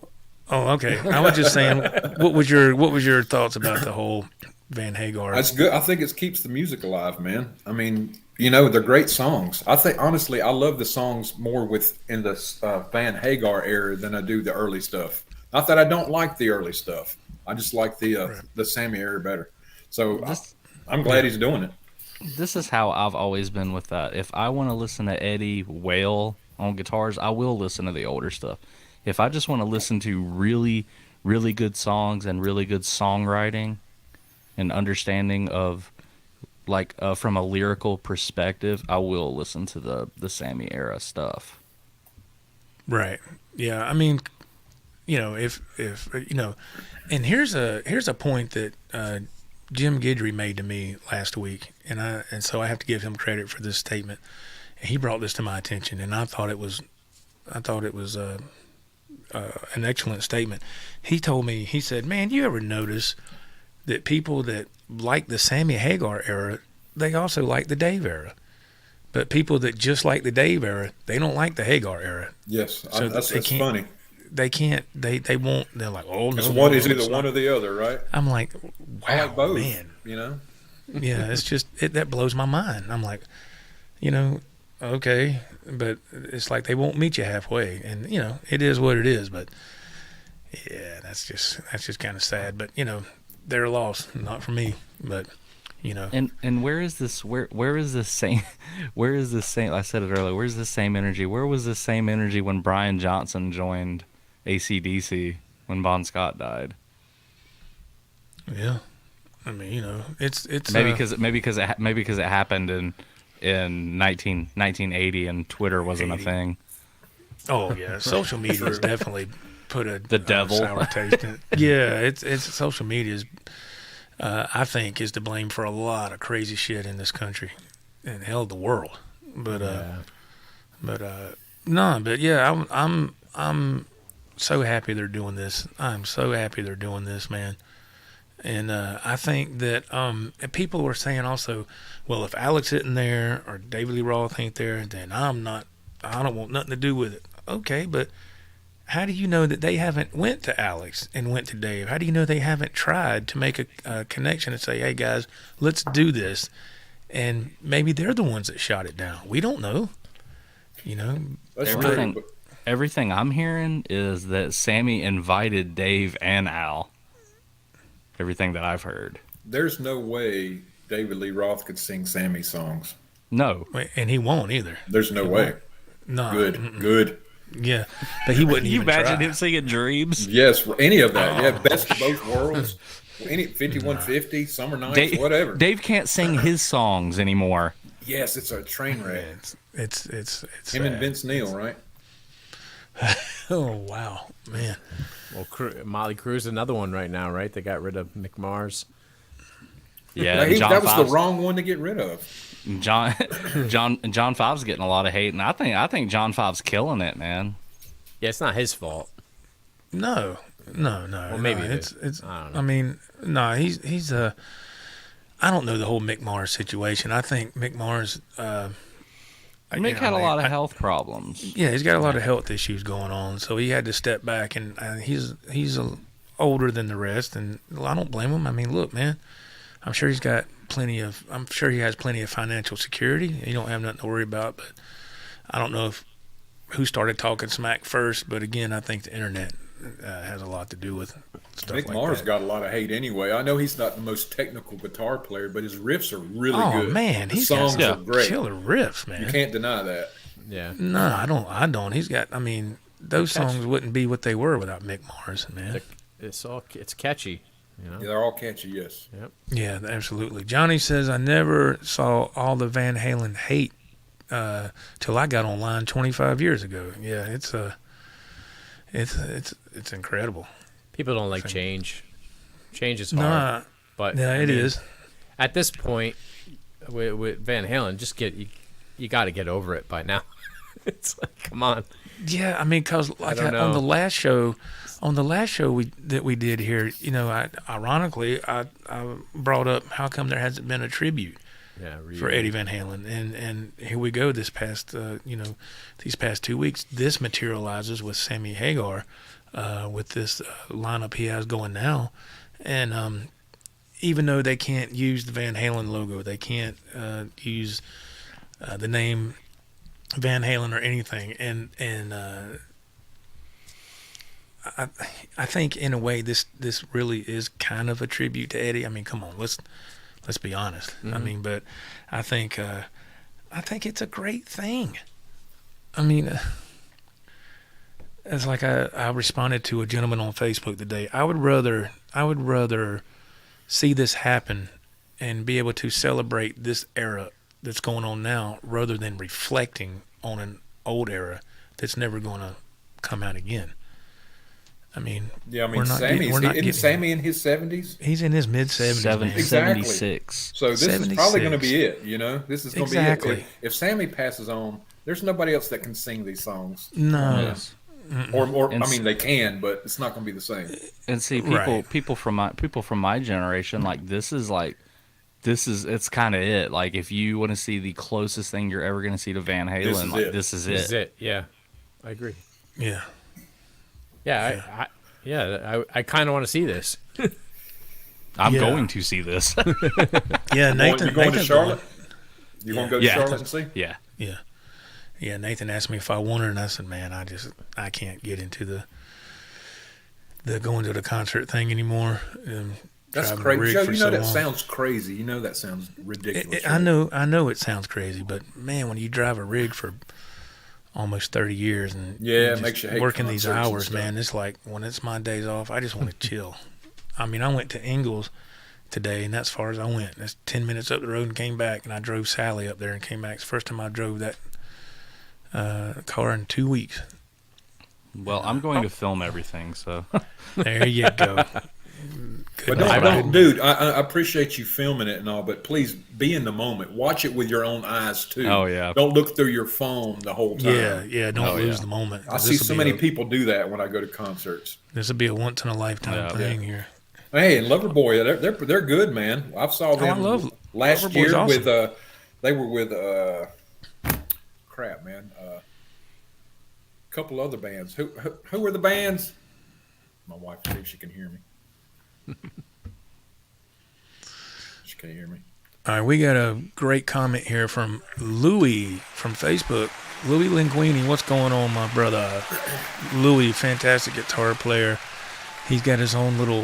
Oh, okay. I was just saying, what was your thoughts about the whole Van Hagar? That's good. I think it keeps the music alive, man. I mean, you know, they're great songs. I think, honestly, I love the songs more in the Van Hagar era than I do the early stuff. Not that I don't like the early stuff. I just like the Sammy era better. So I'm glad he's doing it. This is how I've always been with that. If I want to listen to Eddie wail on guitars, I will listen to the older stuff. If I just want to listen to really, really good songs and really good songwriting and understanding of, like, from a lyrical perspective, I will listen to the Sammy era stuff. Right. Yeah. I mean, you know, if you know, and here's a point that Jim Guidry made to me last week, and so I have to give him credit for this statement. He brought this to my attention, and I thought it was an excellent statement. He told me, he said, man, you ever notice that people that like the Sammy Hagar era, they also like the Dave era? But people that just like the Dave era, they don't like the Hagar era. Yes, so that's funny. They can't, they won't, they're like, oh, no. It's one is either one or the other, right? I'm like, wow, I like both, man. You know? Yeah, it's just, that blows my mind. I'm like, you know, okay, but it's like they won't meet you halfway, and you know it is what it is. But yeah, that's just kind of sad. But you know, they're lost, not for me. But you know, and where is this? Where is this same? Where is this same? I said it earlier. Where's the same energy? Where was the same energy when Brian Johnson joined AC/DC when Bon Scott died? Yeah, I mean, you know, it's maybe because it happened in 1980 and Twitter wasn't a thing. Oh yeah, social media has definitely put the devil sour taste in it. Yeah, it's social media is I think is to blame for a lot of crazy shit in this country and hell the world. But yeah, I'm so happy they're doing this. I'm so happy they're doing this, man. And I think that people were saying also, well, if Alex isn't there or David Lee Roth ain't there, then I don't want nothing to do with it. Okay, but how do you know that they haven't went to Alex and went to Dave? How do you know they haven't tried to make a connection and say, hey, guys, let's do this? And maybe they're the ones that shot it down. We don't know. You know? Everything I'm hearing is that Sammy invited Dave and Al. Everything that I've heard. There's no way David Lee Roth could sing Sammy's songs. No. And he won't either. There's no way. No. Good. Yeah, but he wouldn't you even imagine try. him singing Dreams? Yes, any of that. Yeah, best of both worlds. Any 5150, Summer Nights, whatever. Dave can't sing his songs anymore. Yes, it's a train wreck. It's him and Vince Neil, right? Oh wow, man. Well, Motley Crue's another one right now, right? They got rid of Mick Mars. Yeah, that was the wrong one to get rid of. John Five's getting a lot of hate, and I think John Five's killing it, man. Yeah, it's not his fault. No. Well, maybe it's. I don't know. I mean, no, he's I don't know the whole Mick Mars situation. I think Mick Mars. Mick had a lot of health problems. Yeah, he's got a lot of health issues going on, so he had to step back, and he's older than the rest, and I don't blame him. I mean, look, man, I'm sure he has plenty of financial security. He don't have nothing to worry about, but I don't know who started talking smack first, but again, I think the internet has a lot to do with stuff Mick like Mars that. got a lot of hate anyway. I know he's not the most technical guitar player, but his riffs are really good. Oh man, the he's songs got are great. killer riffs, man. You can't deny that. Yeah. No, I don't. He's got. I mean, those songs wouldn't be what they were without Mick Mars, man. It's catchy. You know? Yeah, they're all catchy. Yes. Yep. Yeah, absolutely. Johnny says I never saw all the Van Halen hate till I got online 25 years ago. Yeah, it's incredible. People don't like change. Change is hard. But yeah, it is. At this point, with Van Halen, just you got to get over it by now. It's like, come on. Yeah, I mean, because like on the last show that we did here, you know, ironically I brought up how come there hasn't been a tribute for Eddie Van Halen, and here we go. These past 2 weeks, this materializes with Sammy Hagar, with this lineup he has going now, and even though they can't use the Van Halen logo, they can't use the name Van Halen or anything, and I think in a way this really is kind of a tribute to Eddie. I mean, come on, let's be honest. Mm-hmm. I mean, but I think it's a great thing. I mean, it's like I responded to a gentleman on Facebook today. I would rather see this happen and be able to celebrate this era that's going on now rather than reflecting on an old era that's never going to come out again. I mean, yeah, I mean, Sammy in his 70s? He's in his mid-70s. Exactly. 76. So this 76. Is probably going to be it, you know? This is going to be it. If Sammy passes on, there's nobody else that can sing these songs. No. Yes. Or I mean, they can, but it's not going to be the same. And see, people from my generation, like it's kind of it. Like, if you want to see the closest thing you're ever going to see to Van Halen, this is it. This is it. Yeah, I agree. Yeah. Yeah, I kind of want to see this. I'm going to see this. Yeah, Nathan. You going to Charlotte? You want to go to Charlotte and see? Yeah. Yeah, Nathan asked me if I wanted, and I said, man, I can't get into the going to the concert thing anymore. That's crazy. Joe, you know that sounds crazy. You know that sounds ridiculous. I know it sounds crazy, but man, when you drive a rig for almost 30 years and it makes you hate working these hours, man, it's like when it's my days off, I just want to chill. I mean, I went to Ingalls today, and that's as far as I went. That's 10 minutes up the road and came back, and I drove Sally up there and came back. It's the first time I drove that car in 2 weeks. Well, I'm going to film everything, so there you go. But dude, I appreciate you filming it and all, but please be in the moment. Watch it with your own eyes too. Oh yeah. Don't look through your phone the whole time. Yeah. Don't lose the moment. I see so many people do that when I go to concerts. This will be a once in a lifetime thing here. Hey, and Loverboy, they're good, man. I saw them last year awesome. With they were with a couple other bands. Who were the bands? My wife, see if she can hear me. She can't hear me. All right, we got a great comment here from Louis from Facebook. Louis Linguini, what's going on, my brother? Louis, fantastic guitar player. He's got his own little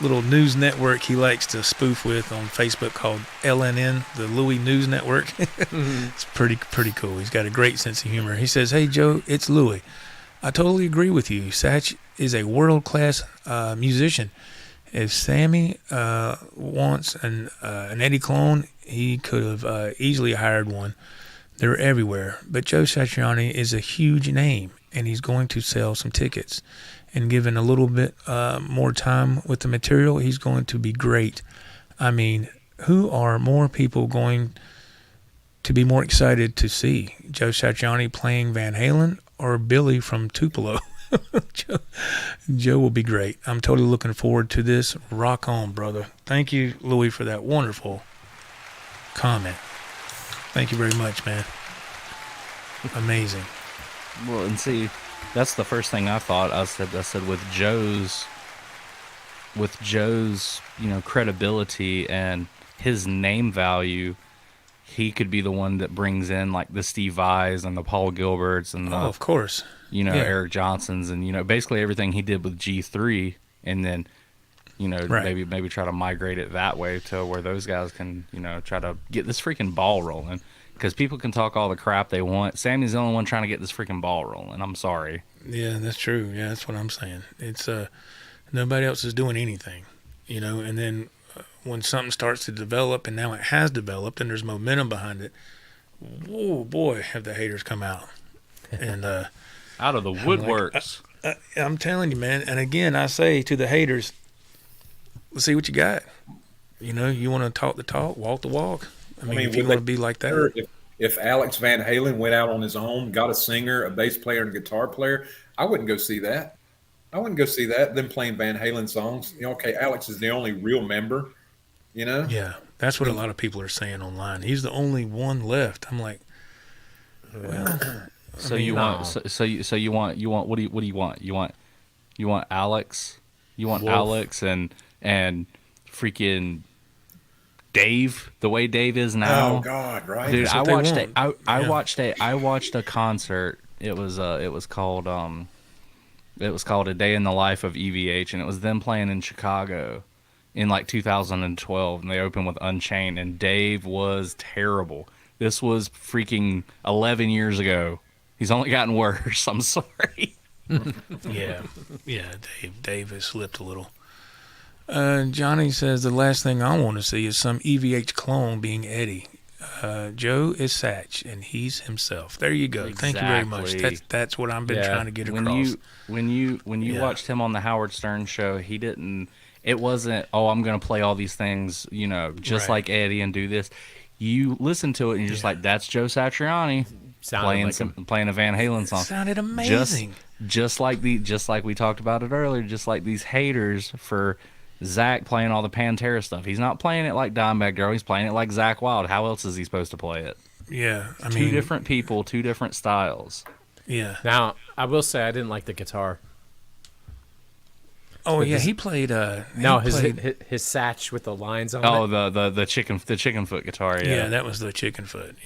little news network he likes to spoof with on Facebook called LNN, the Louis News Network. It's pretty cool. He's got a great sense of humor. He says, "Hey Joe, it's Louis. I totally agree with you. Satch is a world-class musician. If Sammy wants an Eddie clone, he could have easily hired one. They're everywhere. But Joe Satriani is a huge name, and he's going to sell some tickets. And given a little bit more time with the material, he's going to be great. I mean, who are more people going to be more excited to see? Joe Satriani playing Van Halen or Billy from Tupelo?" Joe will be great. I'm totally looking forward to this. Rock on, brother. Thank you, Louis, for that wonderful comment. Thank you very much, man. Amazing. Well, and see, that's the first thing I thought. I said with Joe's, credibility and his name value, he could be the one that brings in like the Steve Vais and the Paul Gilberts and the, of course, Eric Johnsons and basically everything he did with G3, and then right. maybe try to migrate it that way to where those guys can try to get this freaking ball rolling. Because people can talk all the crap they want. Sammy's the only one trying to get this freaking ball rolling. I'm sorry. Yeah, that's true. Yeah, that's what I'm saying. It's nobody else is doing anything, And then when something starts to develop, and now it has developed, and there's momentum behind it, whoa, boy, have the haters come out. And out of the woodworks. I'm telling you, man. And again, I say to the haters, let's see what you got. You want to talk the talk, walk the walk. I mean, if you want to be like that. If Alex Van Halen went out on his own, got a singer, a bass player, and a guitar player, I wouldn't go see that. Them playing Van Halen songs. Okay, Alex is the only real member, Yeah, that's what a lot of people are saying online. He's the only one left. I'm like, well. You want what do you want? You want Alex? You want Wolf. Alex and freaking Dave, the way Dave is now. Oh God, right? Dude, I watched a concert. It was called A Day in the Life of EVH, and it was them playing in Chicago in like 2012, and they opened with Unchained, and Dave was terrible. This was freaking 11 years ago. He's only gotten worse. I'm sorry. Yeah, Dave has slipped a little. Johnny says the last thing I want to see is some EVH clone being Eddie. Joe is Satch, and he's himself. There you go. Exactly. Thank you very much. That's what I've been trying to get across. When you watched him on the Howard Stern show, he didn't. It wasn't. Oh, I'm going to play all these things, just like Eddie and do this. You listen to it and you're just like, that's Joe Satriani playing a Van Halen song. It sounded amazing. Just like we talked about it earlier. Just like these haters for Zach playing all the Pantera stuff. He's not playing it like Dimebag Darrell. He's playing it like Zach Wilde. How else is he supposed to play it? Yeah, two different people, two different styles. Yeah. Now I will say I didn't like the guitar. Oh yeah, he played. His Satch with the lines on it. Oh, the chicken foot guitar. Yeah, that was the chicken foot.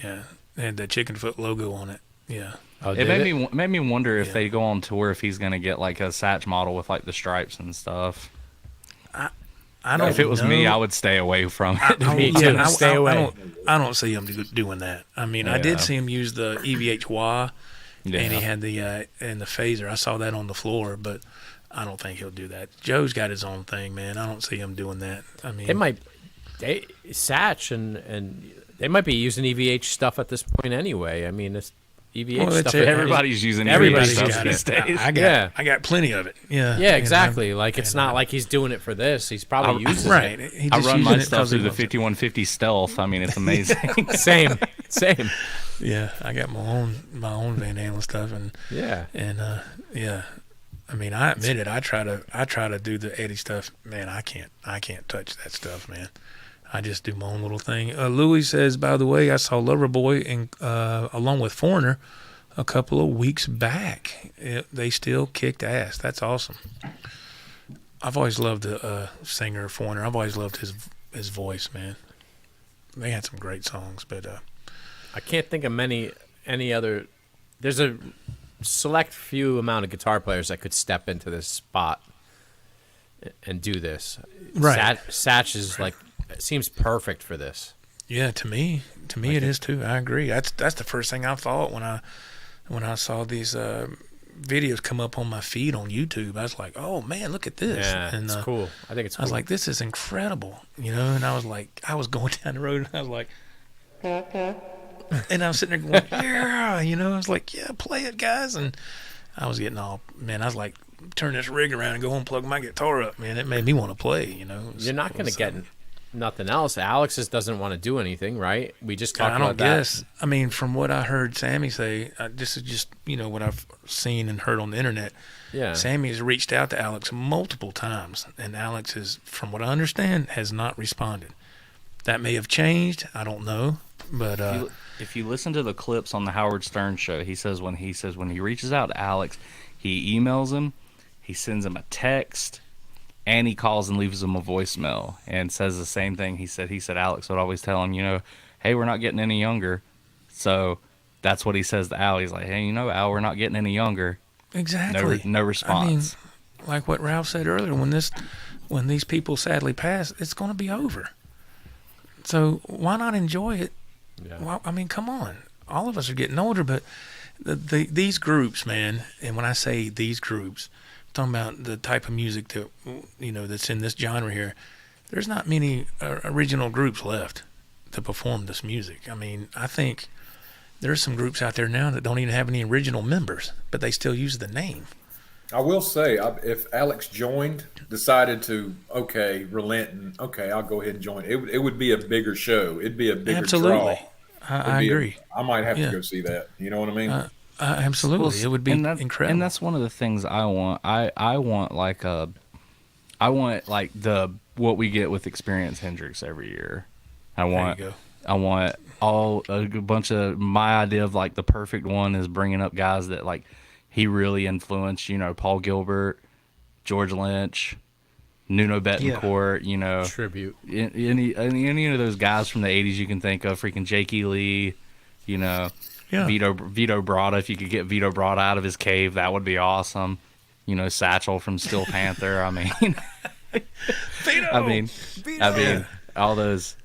Yeah. They had the chicken foot logo on it. Yeah. Oh, it made me wonder if they go on tour if he's gonna get like a Satch model with like the stripes and stuff. I don't. If it was me, I would stay away from it. Stay away. I don't see him doing that. I mean, I did see him use the EVH wah, and he had the and the phaser. I saw that on the floor, but I don't think he'll do that. Joe's got his own thing, man. I don't see him doing that. I mean, Satch and they might be using EVH stuff at this point anyway. I mean, it's EVH stuff. Everybody's using EVH stuff these days. I got plenty of it. Yeah, exactly. It's not like he's doing it for this. He's probably using it. I run my stuff through the 5150 Stealth. I mean, it's amazing. Same. Yeah, I got my own Van Halen stuff, and I mean, I admit it. I try to do the Eddie stuff. Man, I can't touch that stuff, man. I just do my own little thing. Louis says, by the way, I saw Loverboy along with Foreigner a couple of weeks back. They still kicked ass. That's awesome. I've always loved the singer Foreigner. I've always loved his voice, man. They had some great songs, but I can't think of any other. There's a select few amount of guitar players that could step into this spot. and do this. Right. Satch is like, it seems perfect for this. Yeah, to me it is too. I agree. That's the first thing I thought when I saw these videos come up on my feed on YouTube. I was like, oh man, look at this. Yeah, and it's cool. I think it's cool. I was like, this is incredible, and I was like, I was going down the road and I was like, and I was sitting there going, yeah, I was like, yeah, play it, guys. And I was getting all, man, I was like, turn this rig around and go home and plug my guitar up, man. It made me want to play, You're not going to get nothing else. Alex just doesn't want to do anything, right? We just talked about that. I don't guess. I mean, from what I heard Sammy say, this is just, what I've seen and heard on the internet. Yeah. Sammy has reached out to Alex multiple times, and Alex is, from what I understand, has not responded. That may have changed. I don't know. But if you listen to the clips on the Howard Stern show, he says when he reaches out to Alex, he emails him, he sends him a text, and he calls and leaves him a voicemail and says the same thing. He said Alex would always tell him, hey, we're not getting any younger. So that's what he says to Al. He's like, hey, Al, we're not getting any younger. Exactly. No response. I mean, like what Ralph said earlier, when these people sadly pass, it's going to be over. So why not enjoy it? Yeah. Well, I mean, come on. All of us are getting older, but these groups, man, and when I say these groups, I'm talking about the type of music that, that's in this genre here, there's not many original groups left to perform this music. I mean, I think there's some groups out there now that don't even have any original members, but they still use the name. I will say, if Alex decided to, relent, and I'll go ahead and join. It would be a bigger show. It'd be a bigger draw. I agree. I might have to go see that. You know what I mean? Absolutely. It would be incredible. And that's one of the things I want. I want like what we get with Experience Hendrix every year. I want a bunch of, my idea of like the perfect one is bringing up guys that like he really influenced, Paul Gilbert, George Lynch, Nuno Bettencourt, tribute. Any of those guys from the 80s you can think of, freaking Jakey Lee, Vito Bratta. If you could get Vito Bratta out of his cave, that would be awesome. Satchel from Steel Panther. I mean, Vito! I mean, all those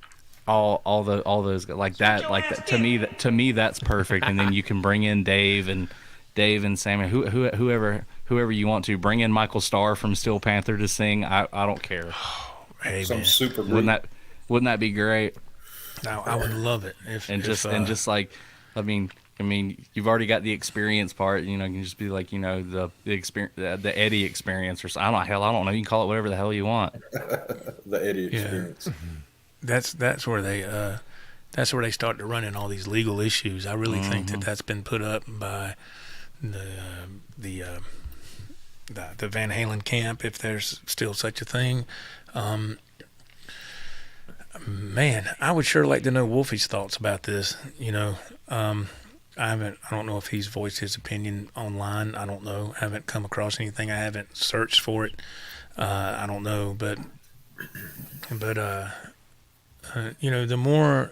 like that. To me, that's perfect. And then you can bring in Dave and Sammy, whoever you want to. Bring in Michael Starr from Steel Panther to sing. I don't care. Hey, some man. super group. Wouldn't that be great? I would love it. I mean, you've already got the experience part. You can just be like, the experience, the Eddie experience, or I don't know. You can call it whatever the hell you want. The Eddie experience. Yeah. That's where they start to run in all these legal issues. I really think that's been put up by the Van Halen camp, if there's still such a thing. Man, I would sure like to know Wolfie's thoughts about this. I don't know if he's voiced his opinion online. I don't know. I haven't come across anything. I haven't searched for it. I don't know, but the more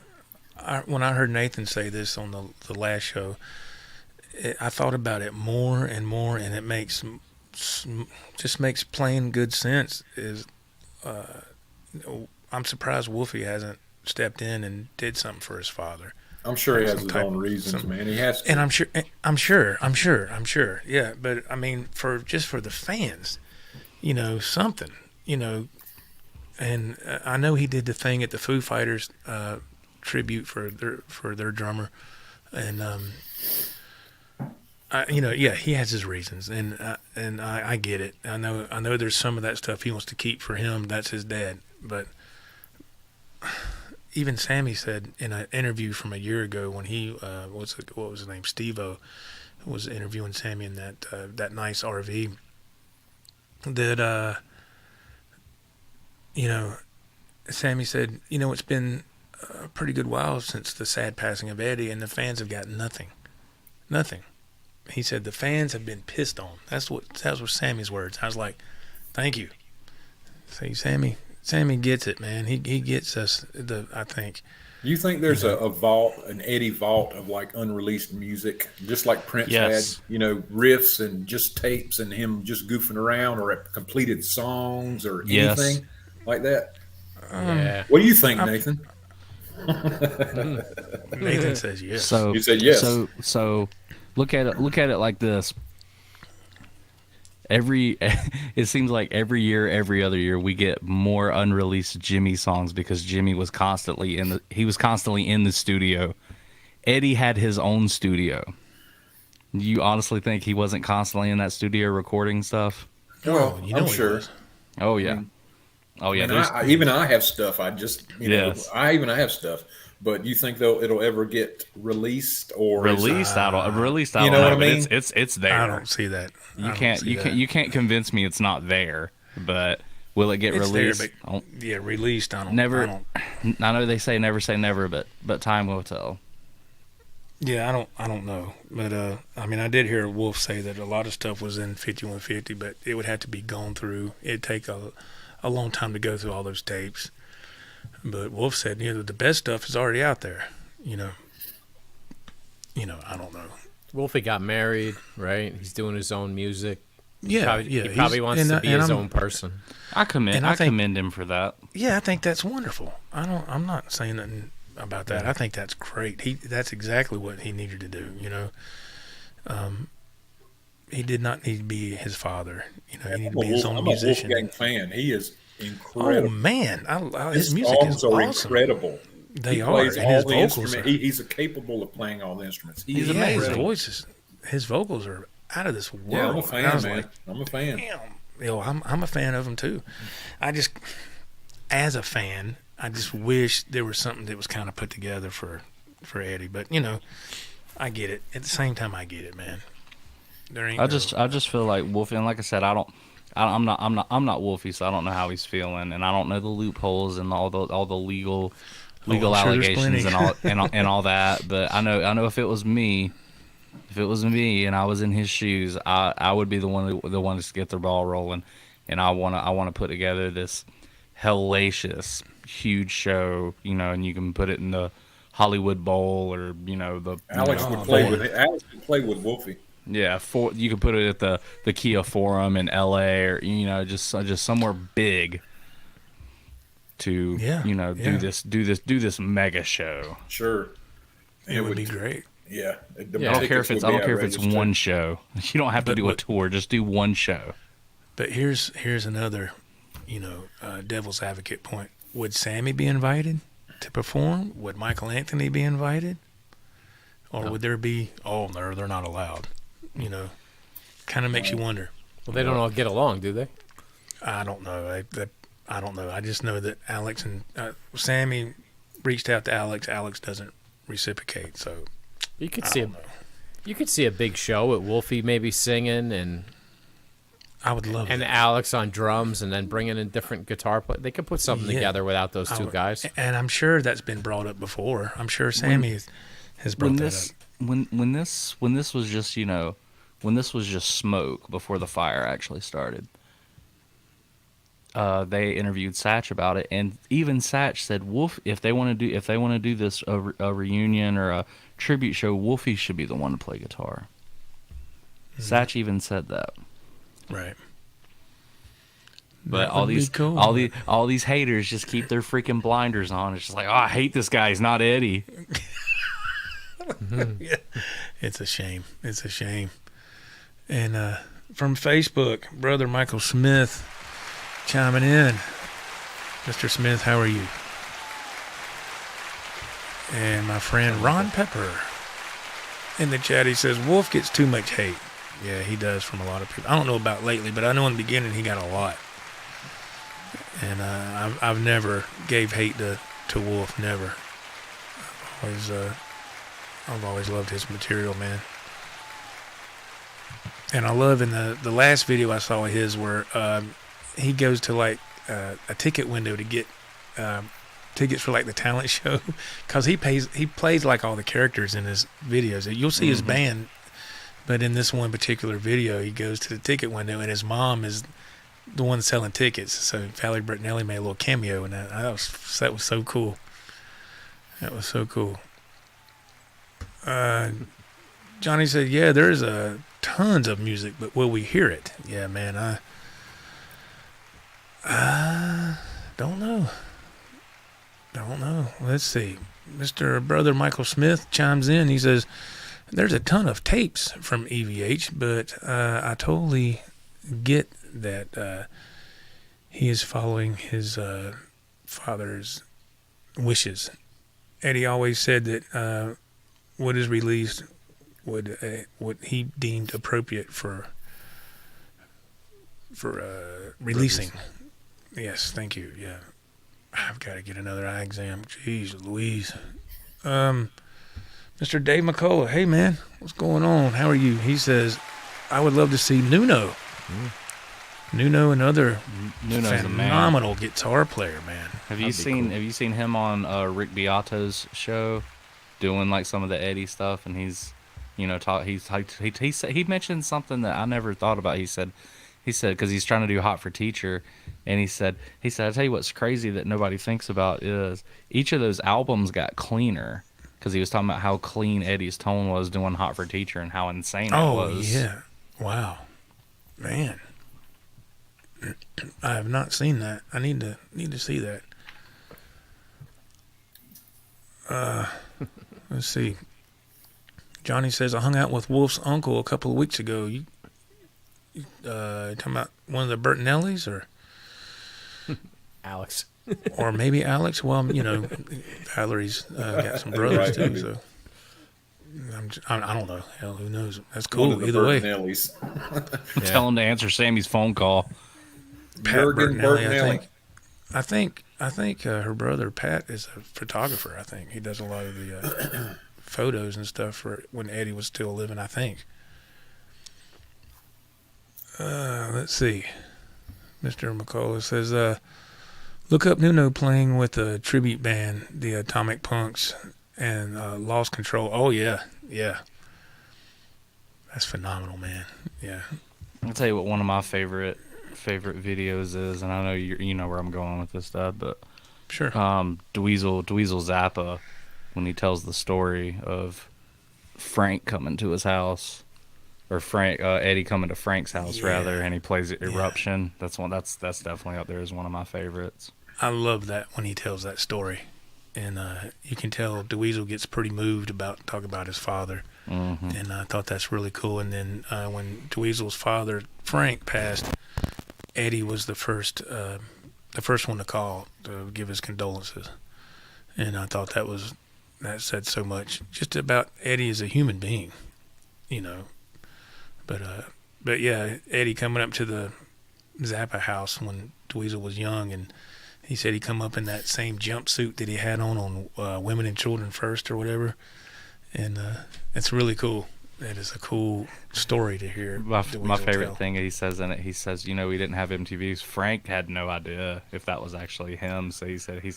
when I heard Nathan say this on the last show, I thought about it more and more, and it makes plain good sense. I'm surprised Wolfie hasn't stepped in and did something for his father. I'm sure he has his own reasons, man. He has to. And I'm sure. Yeah, but I mean, for the fans, something, And I know he did the thing at the Foo Fighters tribute for their drummer, and he has his reasons, and I get it. I know there's some of that stuff he wants to keep for him. That's his dad, but even Sammy said in an interview from a year ago when he what was his name, Steve-O, was interviewing Sammy in that nice RV, that Sammy said, it's been a pretty good while since the sad passing of Eddie, and the fans have got nothing. He said the fans have been pissed on. That was Sammy's words. I was like, thank you. See, Sammy gets it, man. He gets us. I think You think there's a vault, an Eddie vault of like unreleased music, just like Prince had, riffs and just tapes and him just goofing around, or completed songs or anything like that? Yeah. What do you think, Nathan? Nathan says yes. So you said yes. So look at it like this. It seems like every year, every other year, we get more unreleased Jimmy songs because Jimmy was constantly in the studio. Eddie had his own studio. You honestly think he wasn't constantly in that studio recording stuff? Well, I'm sure. Oh yeah. Oh yeah. I have stuff. I just I have stuff. But you think though it'll ever get released or released? I don't know. What I mean? It's there. I don't see that. You can't convince me it's not there. But will it get released? Released. I don't. I know they say never, but time will tell. Yeah, I don't know. But I mean, I did hear Wolf say that a lot of stuff was in 5150, but it would have to be gone through. It'd take a long time to go through all those tapes. But Wolf said, the best stuff is already out there. I don't know. Wolfie got married, right? He's doing his own music. He probably wants to be his own person. I commend him for that. Yeah, I think that's wonderful. I'm not saying nothing about that. I think that's great. That's exactly what he needed to do. He did not need to be his father. He needed to be his own musician. I'm a Wolfgang fan. He is incredible. Oh man, his music is are awesome. Incredible. They are. Plays all the instruments. He's capable of playing all the instruments. He's amazing. His vocals are out of this world. Yeah, I'm a fan, man. I'm a fan. Damn. I'm a fan of him too. As a fan, I just wish there was something that was kind of put together for Eddie. But I get it. At the same time, I get it, man. I just feel like Wolfie, and like I said, I'm not Wolfie, so I don't know how he's feeling, and I don't know the loopholes and all the legal allegations and all that. But I know if it was me, and I was in his shoes, I would be the one to get the ball rolling, and I want to put together this hellacious huge show, and you can put it in the Hollywood Bowl or the Alex would play with Wolfie. Yeah, you could put it at the Kia Forum in LA, or just somewhere big to do this mega show. Sure, it would be great. Yeah, I don't care if it's one show. You don't have to do a tour; just do one show. But here's another, devil's advocate point. Would Sammy be invited to perform? Would Michael Anthony be invited? Or would there be? Oh no, they're not allowed. Kind of makes you wonder. Well, they don't all get along, do they? I don't know. I don't know. I just know that Alex and Sammy reached out to Alex. Alex doesn't reciprocate. So you could see a big show with Wolfie maybe singing, and I would love and Alex on drums, and then bringing in different guitar players. They could put something together without those two guys. And I'm sure that's been brought up before. I'm sure Sammy has brought that up. When this was just when this was just smoke before the fire actually started, they interviewed Satch about it, and even Satch said, "Wolf, if they want to do this a reunion or a tribute show, Wolfie should be the one to play guitar." Mm-hmm. Satch even said that. Right. But all these haters just keep their freaking blinders on. It's just like, I hate this guy. He's not Eddie. Yeah. It's a shame. And from Facebook, Brother Michael Smith chiming in. Mr. Smith, how are you? And my friend Ron Pepper in the chat, he says, Wolf gets too much hate. Yeah, he does from a lot of people. I don't know about lately, but I know in the beginning he got a lot. And I've never gave hate to Wolf, never. I've always loved his material, man. And I love in the last video I saw of his where he goes to like a ticket window to get tickets for like the talent show, because he plays like all the characters in his videos. You'll see his band, but in this one particular video, he goes to the ticket window and his mom is the one selling tickets. So Valerie Bertinelli made a little cameo, and that was so cool. That was so cool. Johnny said, yeah, there's tons of music, but will we hear it? Yeah, man, I don't know. Let's see. Mr. Brother Michael Smith chimes in. He says, there's a ton of tapes from EVH, but I totally get that he is following his father's wishes. Eddie always said that what is released what he deemed appropriate for releasing. Yes, thank you. Yeah, I've got to get another eye exam. Jeez Louise. Mr. Dave McCullough, hey man, what's going on? How are you? He says, I would love to see Nuno. Nuno, another phenomenal guitar player, man. Have you seen him on Rick Beato's show, doing like some of the Eddie stuff? And he's, he mentioned something that I never thought about. He said because he's trying to do Hot for Teacher, and he said I tell you what's crazy that nobody thinks about is each of those albums got cleaner, because he was talking about how clean Eddie's tone was doing Hot for Teacher and how insane it was. Oh yeah, wow, man. I have not seen that. I need to see that. Let's see. Johnny says, I hung out with Wolf's uncle a couple of weeks ago. You talking about one of the Bertinellis or Alex? Or maybe Alex? Well, Valerie's got some brothers too, so I don't know. Hell, who knows? That's cool. Either way. Tell him to answer Sammy's phone call. Pat Bertinelli, I think her brother Pat is a photographer. I think he does a lot of the photos and stuff for when Eddie was still living, I think. Let's see. Mr. McCullough says, look up Nuno playing with a tribute band, the Atomic Punks, and Lost Control. Oh yeah. That's phenomenal, man. Yeah. I'll tell you what one of my favorite videos is, and I know you know where I'm going with this stuff, but sure. Dweezil Zappa, when he tells the story of Frank coming to his house, or Eddie coming to Frank's house rather, and he plays Eruption. That's definitely up there as one of my favorites. I love that when he tells that story, and you can tell Dweezil gets pretty moved talking about his father. Mm-hmm. And I thought that's really cool. And then when Dweezil's father Frank passed, Eddie was the first one to call to give his condolences, and I thought that said so much just about Eddie as a human being, But yeah, Eddie coming up to the Zappa house when Dweezil was young, and he said he come up in that same jumpsuit that he had on Women and Children First or whatever, and it's really cool. That is a cool story to hear. My favorite thing he says in it, he says, we didn't have MTVs. Frank had no idea if that was actually him, so he said he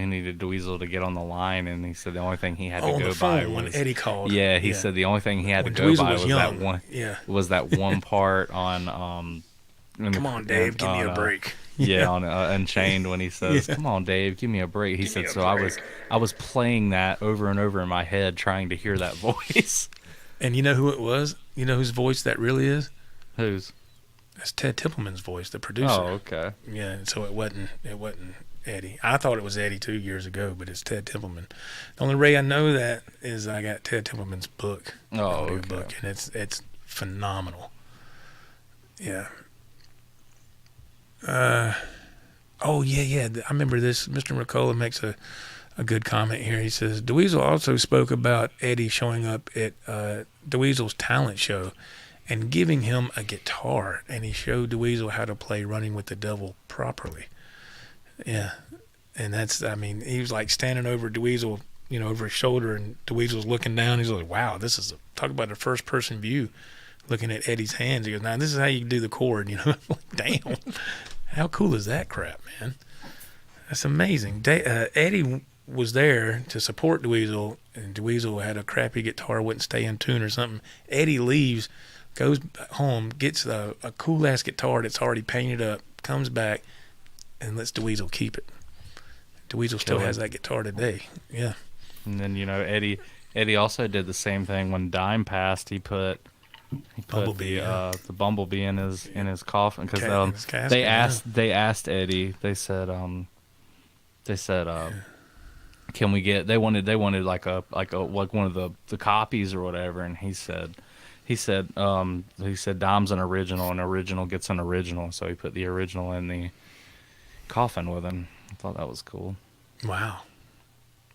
needed Dweezil to get on the line, and he said the only thing he had to go by was when Eddie called. Yeah, he said the only thing he had to go by was that one. Yeah, was that one part on Come on, Dave, give me a break. Yeah, on Unchained, when he says, "Come on, Dave, give me a break." He said, "So I was playing that over and over in my head, trying to hear that voice." And you know who it was? You know whose voice that really is? Whose? That's Ted Templeman's voice, the producer. Oh, okay. Yeah, so it wasn't Eddie. I thought it was Eddie 2 years ago, but it's Ted Templeman. The only way I know that is I got Ted Templeman's book. Oh, okay. Book, and it's phenomenal. Yeah. Oh yeah. I remember this. Mr. McCullough makes a good comment here. He says Dweezil also spoke about Eddie showing up at Dweezil's talent show and giving him a guitar, and he showed Dweezil how to play "Running with the Devil" properly. Yeah, and he was like standing over Dweezil, over his shoulder, and Dweezil's looking down. He's like, "Wow, this is talk about a first-person view." Looking at Eddie's hands, he goes, "Now this is how you do the chord." Like, damn, how cool is that crap, man? That's amazing. Eddie was there to support Dweezil, and Dweezil had a crappy guitar, wouldn't stay in tune or something. Eddie leaves, goes home, gets a cool ass guitar that's already painted up, comes back, and lets Dweezil keep it. DeWeasel still has that guitar today. Yeah. And then Eddie also did the same thing when Dime passed. He put Bumblebee, the Bumblebee in his coffin because they asked Eddie. They said can we get? They wanted like one of the copies or whatever, and he said Dime's an original, and original gets an original, so he put the original in the coffin with him. I thought that was cool. Wow.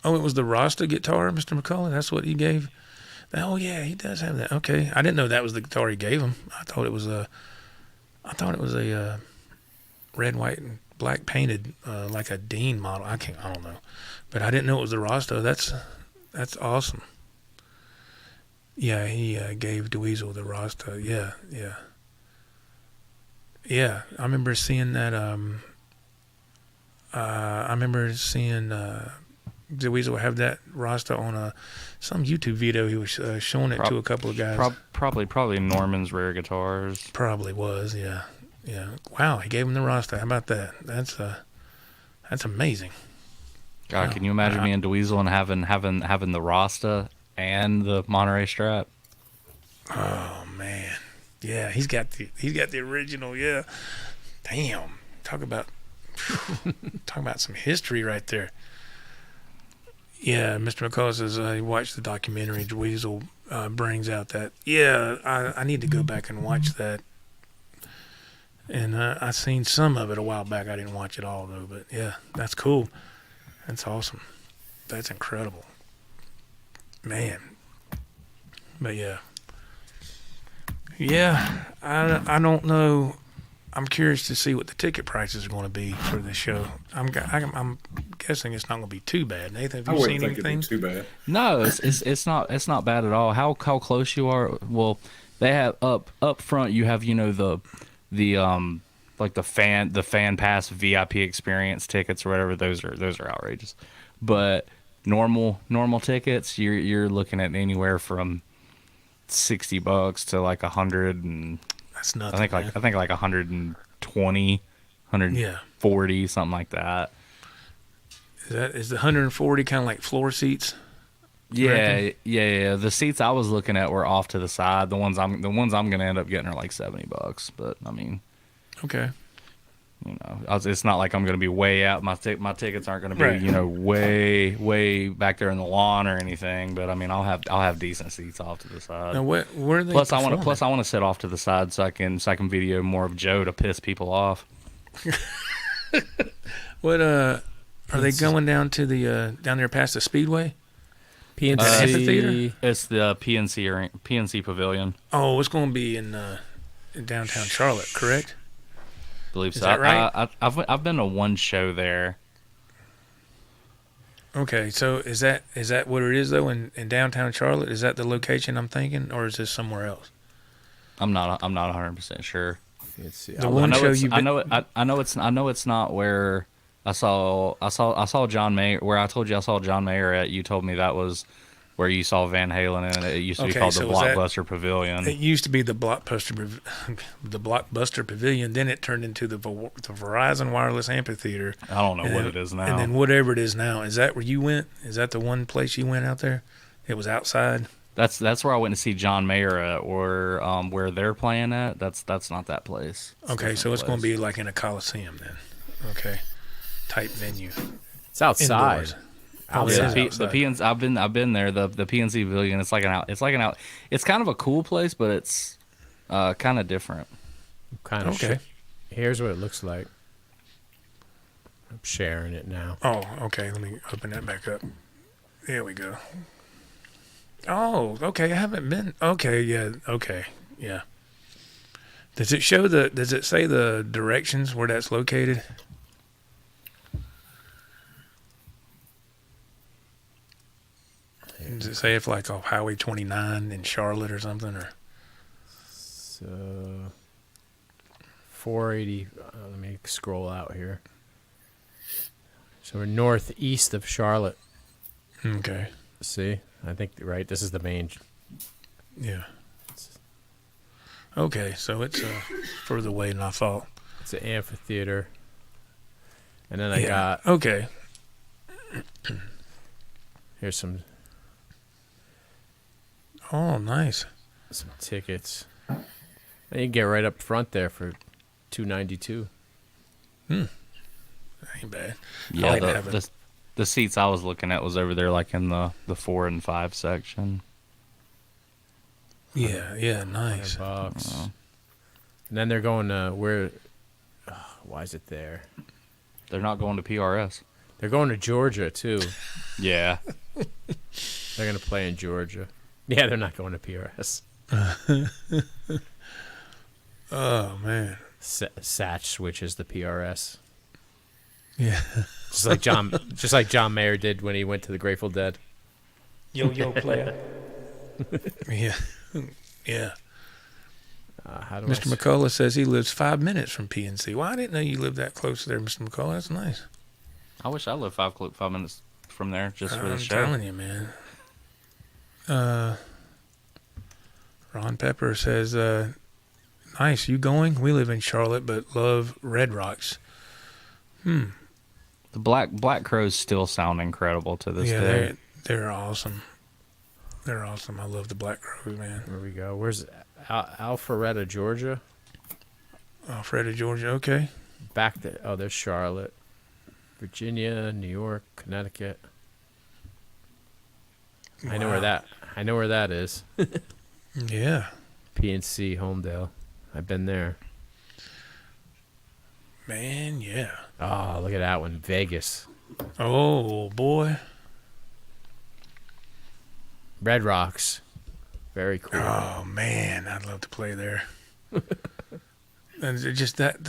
Oh, it was the Rasta guitar, Mr. McCullough? That's what he gave? Oh, yeah, he does have that. Okay. I didn't know that was the guitar he gave him. I thought it was a red, white, and black painted, like a Dean model. I don't know. But I didn't know it was the Rasta. That's awesome. Yeah, he gave DeWeasel the Rasta. Yeah. Yeah, I remember seeing that. I remember seeing DeWeasel have that Rasta on some YouTube video. He was showing it to a couple of guys. Probably Norman's Rare Guitars. Probably was, yeah. Wow, he gave him the Rasta. How about that? That's amazing. God, wow. Can you imagine me and DeWeasel and having the Rasta and the Monterey Strap? Oh man, yeah, he's got the original. Yeah, damn. Talk about some history right there. Yeah, Mr. McCullough says he watched the documentary. DeWeasel brings out that. Yeah, I need to go back and watch that. And I seen some of it a while back. I didn't watch it all though. But yeah, that's cool. That's awesome. That's incredible, man. But yeah, I don't know. I'm curious to see what the ticket prices are going to be for this show. I'm guessing it's not going to be too bad. Nathan, have you seen anything? It'd be too bad. No, it's not bad at all. How close you are? Well, they have up front. You have the like the fan pass VIP experience tickets or whatever. Those are outrageous. But normal tickets, you're looking at anywhere from $60 to like $100 and. That's nothing. I think like 120, 140, something like that. Is the 140 kind of like floor seats? Yeah. The seats I was looking at were off to the side. The ones I'm gonna end up getting are like $70. But I mean, okay. It's not like I'm gonna be way out. My tickets aren't gonna be way back there in the lawn or anything. But I mean, I'll have decent seats off to the side. Now, where are they? Plus, I want to sit off to the side so I can video more of Joe to piss people off. What are they going down to the down there past the Speedway? PNC Amphitheater? It's the PNC Pavilion. Oh, it's going to be in downtown Charlotte, correct? I believe so. Is that right? I've been to one show there. Okay, so is that what it is though in downtown Charlotte? Is that the location I'm thinking, or is this somewhere else? I'm not 100% sure. The one show you've been... I know it's not where I saw John Mayer, where I told you I saw John Mayer at. You told me that was where you saw Van Halen, and it used to be called the Blockbuster Pavilion. It used to be the Blockbuster Pavilion. Then it turned into the Verizon Wireless Amphitheater. I don't know what it is now. And then whatever it is now, is that where you went? Is that the one place you went out there? It was outside. That's where I went to see John Mayer at, or where they're playing at. That's not that place. Okay, so it's going to be like in a Coliseum then. Okay, type venue. It's outside. Indoors. The PNC, I've been there. The PNC Pavilion. It's kind of a cool place, but it's kind of different. Kind of okay. Here's what it looks like. I'm sharing it now. Oh, okay. Let me open that back up. There we go. Oh, okay. I haven't been. Okay, yeah. Okay, yeah. Does it say the directions where that's located? Does it say if like off Highway 29 in Charlotte or something, or? So 480. Let me scroll out here. So we're northeast of Charlotte. Okay. See, I think right. This is the main. Yeah. Okay, so it's further away than I thought. It's an amphitheater, and then I got okay. Here's some Oh, nice. tickets. And you can get right up front there for $2.92. Ain't bad. Yeah, like having- the seats I was looking at was over there, like in the 4 and 5 section. Yeah, nice. $100. And then they're going to where? Why is it there? They're not going to PRS. They're going to Georgia too. Yeah. They're going to play in Georgia. Yeah, they're not going to PRS. Oh man. Satch switches the PRS. Yeah. Just like John Mayer did when he went to the Grateful Dead. Yo, player. Yeah. Yeah. Mr. McCullough says he lives 5 minutes from PNC. Well, I didn't know you lived that close there, Mr. McCullough. That's nice. I wish I lived 5 minutes from there just for the I'm show. telling you, man. Ron Pepper says, nice, you going? We live in Charlotte, but love Red Rocks. The Black Crows still sound incredible to this day. They're awesome. They're awesome. I love the Black Crows, man. There we go. Where's Alpharetta, Georgia? Alpharetta, Georgia. Okay. Back there. Oh, there's Charlotte, Virginia, New York, Connecticut. I know where that is. Yeah. PNC, Homedale. I've been there. Man, yeah. Oh, look at that one. Vegas. Oh, boy. Red Rocks. Very cool. Oh, man. I'd love to play there. And it just that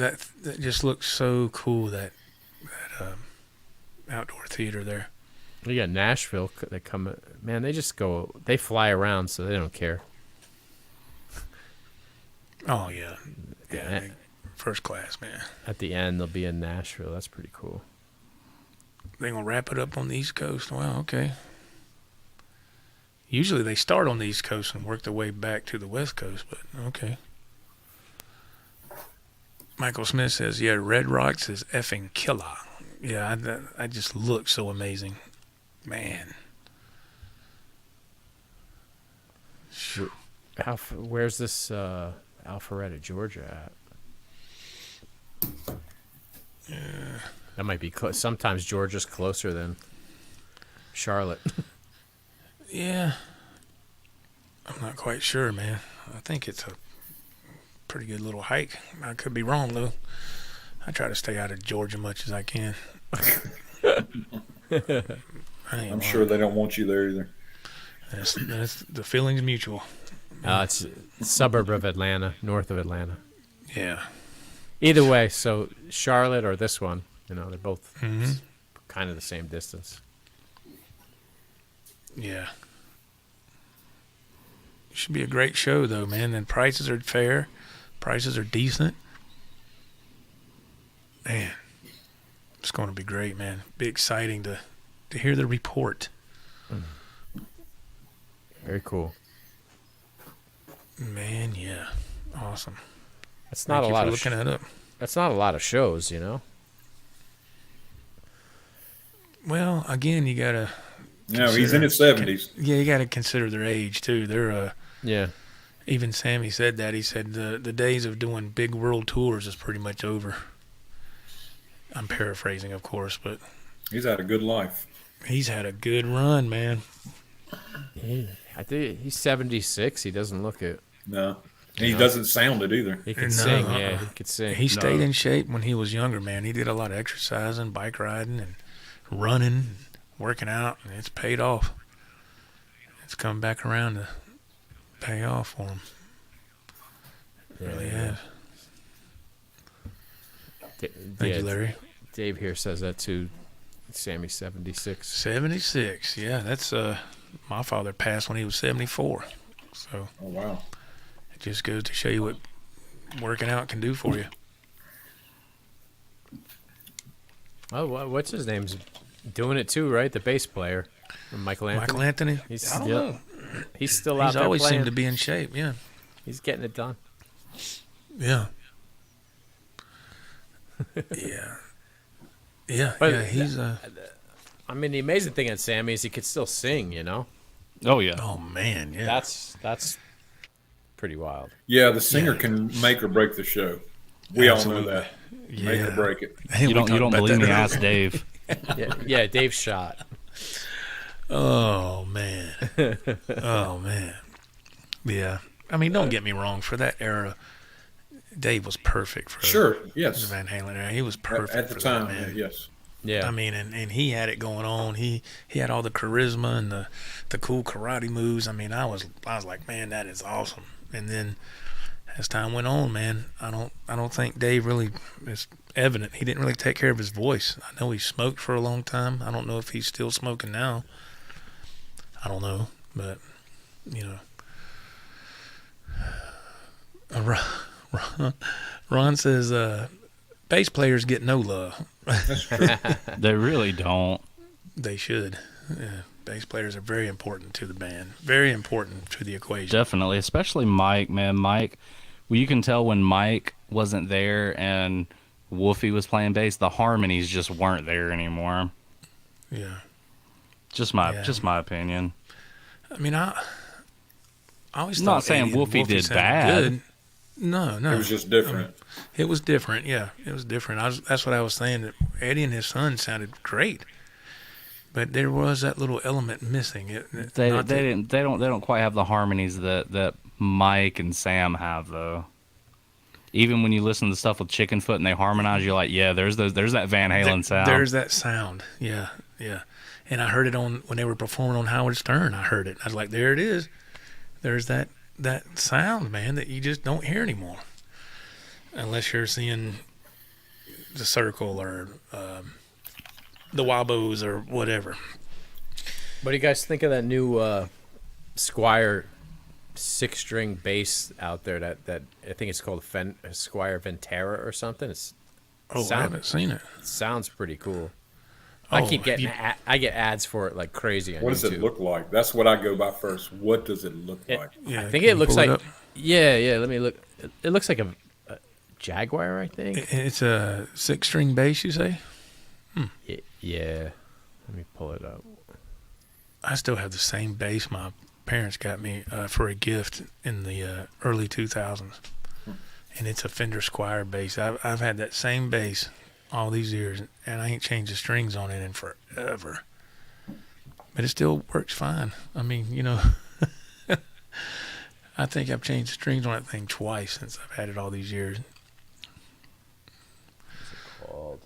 just looks so cool, that outdoor theater there. You got Nashville. They come. Man, they just go. They fly around, so they don't care. Oh, yeah. Yeah. First class, man. At the end, they'll be in Nashville. That's pretty cool. They gonna wrap it up on the East Coast. Wow, okay. Usually they start on the East Coast and work their way back to the West Coast, but okay. Michael Smith says, yeah, Red Rocks is effing killer. Yeah, I just look so amazing. Man. Where's this Alpharetta, Georgia at? That might be close. Sometimes Georgia's closer than Charlotte. Yeah. I'm not quite sure, man. I think it's a pretty good little hike. I could be wrong, though. I try to stay out of Georgia much as I can. I'm sure they don't want you there either. That's the feeling's mutual. It's a suburb of Atlanta, north of Atlanta. Yeah. Either way, so Charlotte or this one, they're both kind of the same distance. Yeah. Should be a great show, though, man. And prices are fair. Prices are decent. Man, it's going to be great, man. Be exciting to hear the report. Very cool. Man, yeah. Awesome. That's not Thank a lot you of for looking that up. That's not a lot of shows, Well, again, you got to... No, he's in his 70s. Yeah, you got to consider their age, too. They're... Yeah. Even Sammy said that. He said the days of doing big world tours is pretty much over. I'm paraphrasing, of course, but... He's had a good life. He's had a good run, man. I think he's 76. He doesn't look it. No. He doesn't sound it either. He can sing, yeah. He could sing. He stayed in shape when he was younger, man. He did a lot of exercising, bike riding, and running, and working out, and it's paid off. It's come back around to pay off for him. It really has. Thank you, Larry. Dave here says that too. Sammy's 76. 76, yeah. That's my father passed when he was 74. So. Oh wow. It just goes to show you what working out can do for you. Oh, what's his name's doing it too, right? The bass player, Michael Anthony. Michael Anthony. He's I don't still, know. He's still out He's there always playing. seemed to be in shape. Yeah. He's getting it done. Yeah. Yeah. Yeah. But yeah. He's I mean, the amazing thing at Sammy is he could still sing, you know? Oh, yeah. Oh, man, yeah. That's pretty wild. Yeah, the singer can make or break the show. We Absolutely. all know that. Yeah. Make or break it. You don't believe me? Ask Dave. Yeah, Dave's shot. Oh, man. Oh, man. Yeah. I mean, don't get me wrong. For that era, Dave was perfect for yes. the Van Halen era. He was perfect at the for time, that, man. yes. Yeah. I mean, and he had it going on. He had all the charisma and the cool karate moves. I mean, I was like, man, that is awesome. And then as time went on, man, I don't think Dave really is evident. He didn't really take care of his voice. I know he smoked for a long time. I don't know if he's still smoking now. I don't know, but you know, Ron says bass players get no love. That's true. They really don't. They should. Yeah. Bass players are very important to the band. Very important to the equation. Definitely, especially Mike, man. Mike, well, you can tell when Mike wasn't there and Wolfie was playing bass, the harmonies just weren't there anymore. Yeah. Just my opinion. I mean, I always I'm thought not saying Wolfie did sounded bad. good. No. It was just different. It was different. Yeah, it was different. That's what I was saying. That Eddie and his son sounded great, but there was that little element missing. They don't quite have the harmonies that Mike and Sam have though. Even when you listen to the stuff with Chickenfoot and they harmonize, you're like, yeah, there's that Van Halen sound. There's that sound. Yeah. And I heard it when they were performing on Howard Stern. I heard it. I was like, there it is. There's that sound, man, that you just don't hear anymore, unless you're seeing the Circle or the Wabos or whatever. What do you guys think of that new Squire 6-string bass out there? That I think it's called Squire Ventura or something. I haven't seen it. Sounds pretty cool. I keep getting I get ads for it like crazy on What YouTube. does it look like? That's what I go by first. What does it look like? Yeah, I think it looks like. up? Yeah. Let me look. It looks like a Jaguar, I think. It's a 6-string bass, you say? Yeah. Let me pull it up. I still have the same bass my parents got me for a gift in the early 2000s, and it's a Fender Squire bass. I've had that same bass all these years, and I ain't changed the strings on it in forever. But it still works fine. I mean, you know, I think I've changed the strings on that thing twice since I've had it all these years. What's it called?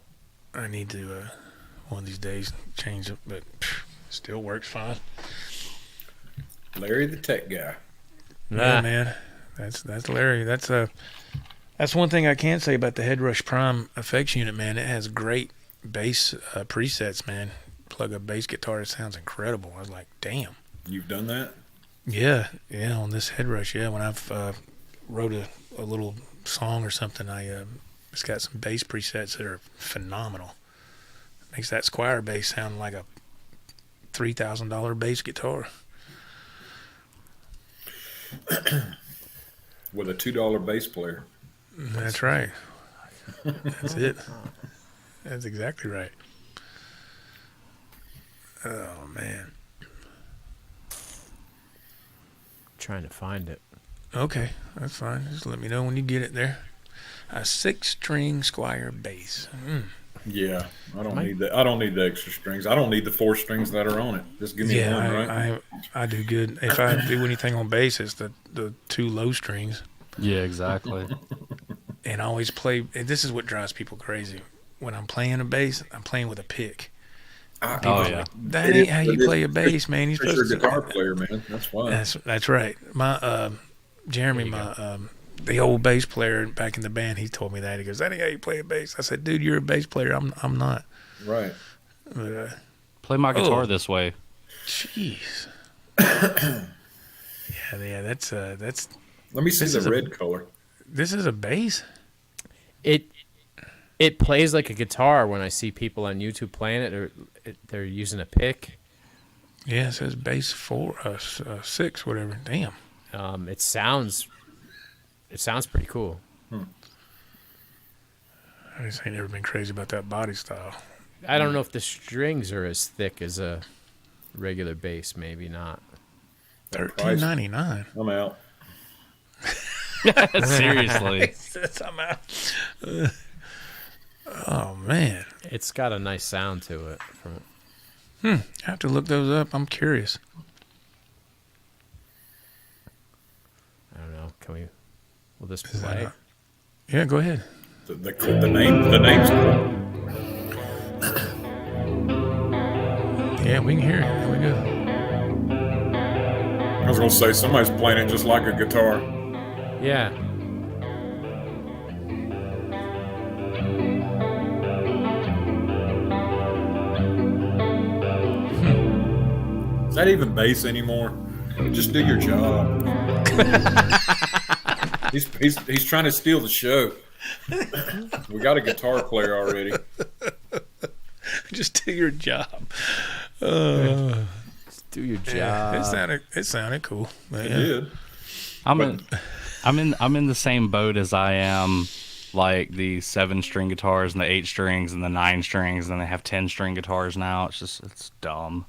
I need to one of these days change it, but it still works fine. Larry the tech guy. Yeah, man, that's Larry. That's one thing I can say about the HeadRush Prime effects unit, man. It has great bass presets, man. Plug a bass guitar, it sounds incredible. I was like, damn. You've done that? Yeah, on this HeadRush, yeah. When I've wrote a little song or something, it's got some bass presets that are phenomenal. Makes that Squire bass sound like a $3,000 bass guitar. With a $2 bass player. That's right. That's it. That's exactly right. Oh, man. Trying to find it. Okay, that's fine. Just let me know when you get it there. A 6-string Squire bass. Yeah, I don't need that. I don't need the extra strings. I don't need the 4 strings that are on it. Just give me one, right? I do good. If I do anything on bass, it's the 2 low strings. Yeah, exactly. And I always play. And this is what drives people crazy. When I'm playing a bass, I'm playing with a pick. Yeah. That ain't how you play a bass, man. You're supposed You're a to guitar player, man. That's why. That's right. My Jeremy, the old bass player back in the band, he told me that. He goes, "That ain't how you play a bass." I said, "Dude, you're a bass player. I'm not." Right. But, Play my guitar this way. Jeez. yeah. That's. Let me see the red color. This is a bass. It plays like a guitar when I see people on YouTube playing it, or they're using a pick. Yeah, it says bass 6, whatever. Damn. It sounds pretty cool. I just ain't never been crazy about that body style. I don't know if the strings are as thick as a regular bass. Maybe not. $13.99. I'm out. Seriously. I'm out. Oh man, It's got a nice sound to it. I have to look those up. I'm curious. I don't know. Will this play? Yeah, go ahead. The name's cool. Yeah, we can hear it. There we go. I was gonna say somebody's playing it just like a guitar. Yeah. Is that even bass anymore? Just do your job. he's trying to steal the show. We got a guitar player already. Just do your job. Do your job. Yeah, it sounded cool. But It yeah. did. I'm in the same boat as I am, like the 7-string guitars and the 8 strings and the 9 strings, and they have 10-string guitars now. It's dumb.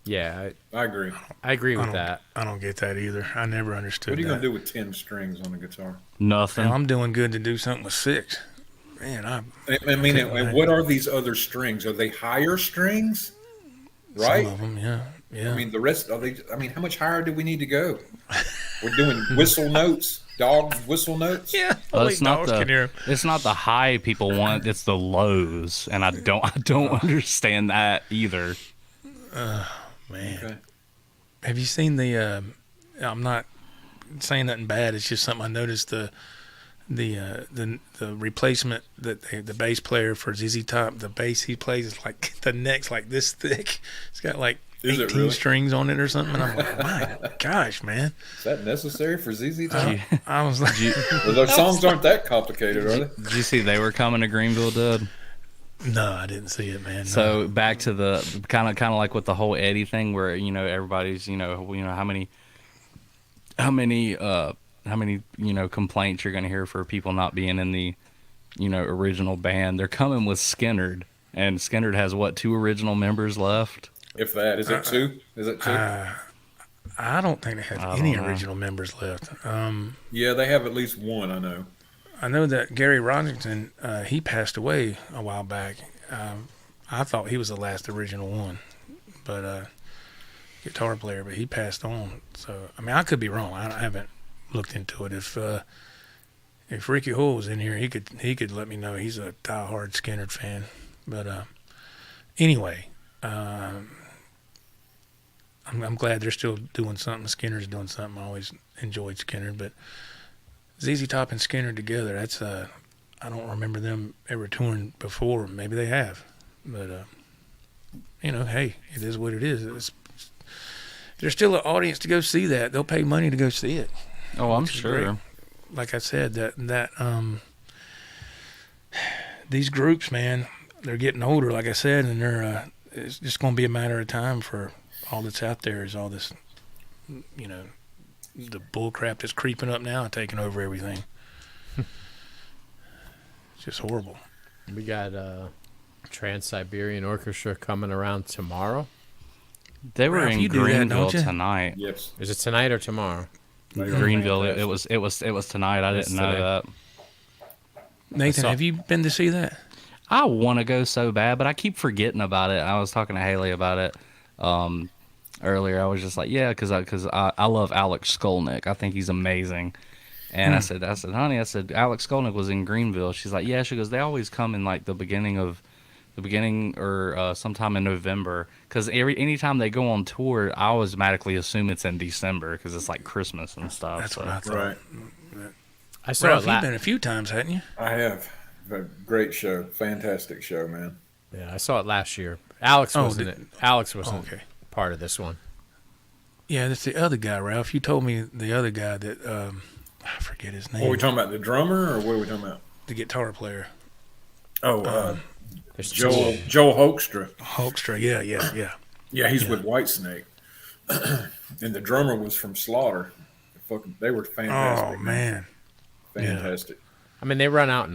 Yeah, I agree. I agree with that. I don't get that either. I never understood What are you that. gonna do with 10 strings on the guitar? Nothing. Well, I'm doing good to do something with 6. Man, I mean, and what are these other strings? Are they higher strings? Right. Some of them, yeah. I mean, the rest are they? I mean, how much higher do we need to go? We're doing whistle notes, dog whistle notes. Yeah. Well, it's not the high people want. It's the lows, and I don't understand that either. Man. Okay. Have you seen the? I'm not saying nothing bad. It's just something I noticed. The replacement that the bass player for ZZ Top, the bass he plays is like the neck's like this thick. It's got like 18 strings on it or something. And I'm like, my gosh, man. Is that necessary for ZZ Top? I was like, Well, their songs aren't that complicated, are they? Did you see they were coming to Greenville, dude? no, I didn't see it, man. No. So back to the kind of like with the whole Eddie thing, where everybody's how many complaints you're going to hear for people not being in the original band. They're coming with Skinnerd, and Skinnerd has 2 original members left. If that is it 2? Is it 2? I don't think they have any original members left. Yeah, they have at least one. I know. I know that Gary Rossington, he passed away a while back. I thought he was the last original one, but guitar player, but he passed on. So I mean, I could be wrong. I haven't looked into it. If Ricky Hull was in here, he could let me know. He's a diehard Skinnerd fan. But anyway, I'm glad they're still doing something. Skinner's doing something. I always enjoyed Skinnerd, but ZZ Top and Skinnerd together, that's I don't remember them ever touring before. Maybe they have, but hey, it is what it is. There's still an audience to go see that. They'll pay money to go see it. Oh, I'm sure. Great. Like I said, that these groups, man, they're getting older. Like I said, and they're it's just going to be a matter of time for all that's out there is all this, the bull crap that's creeping up now and taking over everything. It's just horrible. We got Trans-Siberian Orchestra coming around tomorrow. They were Ralph, in you do that, Greenville don't you? tonight. Yes. Is it tonight or tomorrow? Greenville. It was tonight. I didn't know that. Nathan, have you been to see that? I want to go so bad, but I keep forgetting about it. I was talking to Haley about it earlier. I was just like, yeah, because I love Alex Skolnick. I think he's amazing. And I said, honey, Alex Skolnick was in Greenville. She's like, yeah. She goes, they always come in like the beginning or sometime in November, because anytime they go on tour, I automatically assume it's in December because it's like Christmas and stuff. That's what I thought. Right. I saw Ralph, it you've been a few times, hadn't you? I have. A great show. Fantastic show, man. Yeah, I saw it last year. Alex wasn't okay. part of this one. Yeah, that's the other guy, Ralph. You told me the other guy that I forget his name. What are we talking about? The drummer, or what are we talking about? The guitar player. Oh, There's Joel Hoekstra. Hoekstra, yeah. Yeah, he's with Whitesnake, and the drummer was from Slaughter. They were fantastic. Oh man, fantastic. I mean, they run out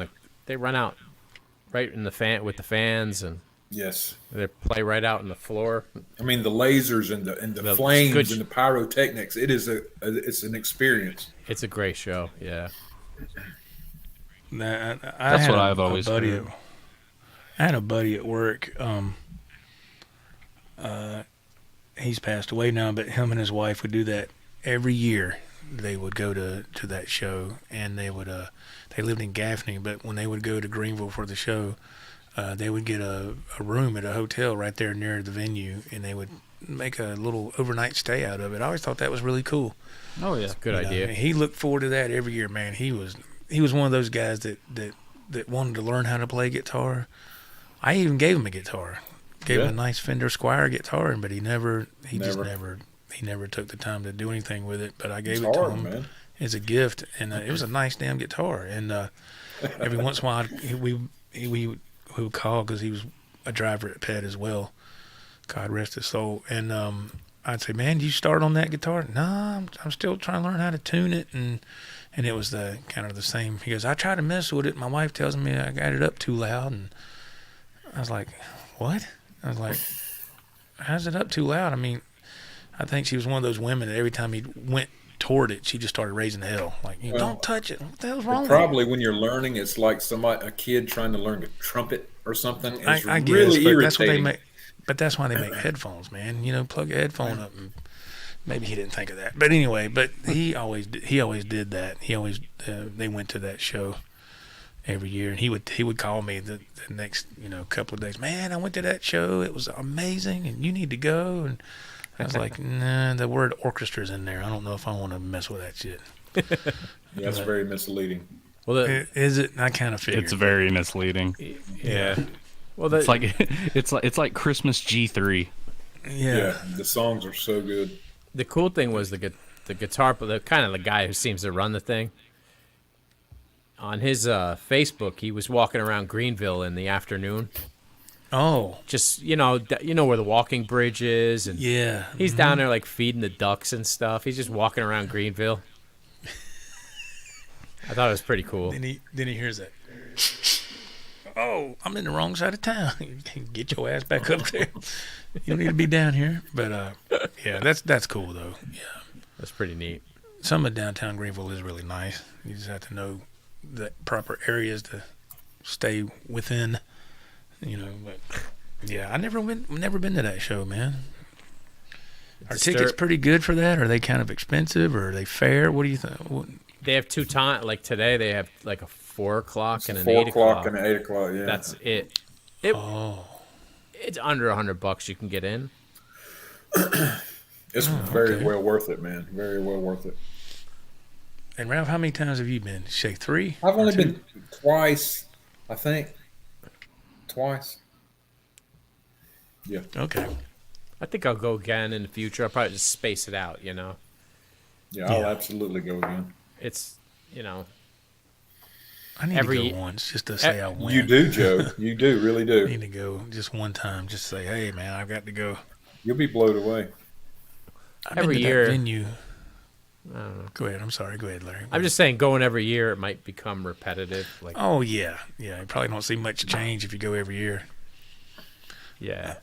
right in the fan with the fans, and Yes. They play right out on the floor. I mean, the lasers and the flames and the pyrotechnics. It's an experience. It's a great show. Yeah. That's what I've always heard. I had a buddy at work. He's passed away now, but him and his wife would do that every year. They would go to that show, and they would they lived in Gaffney, but when they would go to Greenville for the show, they would get a room at a hotel right there near the venue, and they would make a little overnight stay out of it. I always thought that was really cool. Oh yeah, good idea. He looked forward to that every year, man. He was one of those guys that wanted to learn how to play guitar. I even gave him a guitar, gave him a nice Fender Squier guitar, but he never took the time to do anything with it. But I gave it to him, man, as a gift, and it was a nice damn guitar. And every once in a while, we would call because he was a driver at Pet as well. God rest his soul. And I'd say, man, did you start on that guitar? No, I'm still trying to learn how to tune it. And it was the kind of the same. He goes, I try to mess with it. My wife tells me I got it up too loud. And I was like, what? I was like, how's it up too loud? I mean, I think she was one of those women that every time he went toward it, she just started raising hell. Like, don't touch it. What the hell's wrong with it? Probably when you're learning, it's like a kid trying to learn to trumpet or something. It's I guess, really but irritating. that's what they make. But that's why they make headphones, man. You know, plug a headphone up, and maybe he didn't think of that. But anyway, he always did that. He always they went to that show every year, and he would call me the next couple of days. Man, I went to that show. It was amazing, and you need to go. And I was like, nah, the word orchestra's in there. I don't know if I want to mess with that shit. Yeah, that's very misleading. Well, is it? I kind of figured. It's very misleading. Yeah. Well, it's like Christmas G3. Yeah, the songs are so good. The cool thing was the guitar, the kind of the guy who seems to run the thing. On his Facebook, he was walking around Greenville in the afternoon. Oh, just where the walking bridge is, and he's down there like feeding the ducks and stuff. He's just walking around Greenville. I thought it was pretty cool. Then he hears that. Oh, I'm in the wrong side of town. Get your ass back up there. You don't need to be down here. But yeah, that's cool though. Yeah, that's pretty neat. Some of downtown Greenville is really nice. You just have to know the proper areas to stay within. But yeah, I never been to that show, man. Are tickets pretty good for that? Are they kind of expensive, or are they fair? What do you think? They have two times. Like today, they have like a 4 o'clock and an 8 o'clock. 4 o'clock and an 8 o'clock. Yeah, that's it. It's under $100 you can get in. It's very well worth it, man. Very well worth it. And Ralph, how many times have you been? Say 3? I've only been twice, I think. Twice. Yeah. Okay. I think I'll go again in the future. I'll probably just space it out, Yeah, I'll absolutely go again. It's, I need to go once just to say I went. You do, Joe. You do, really do. I need to go just one time, just say, hey, man, I've got to go. You'll be blown away. Every year. That venue. I don't know. Go ahead. I'm sorry. Go ahead, Larry. I'm just saying, going every year, it might become repetitive. Oh, yeah. Yeah, you probably don't see much change if you go every year. Yeah.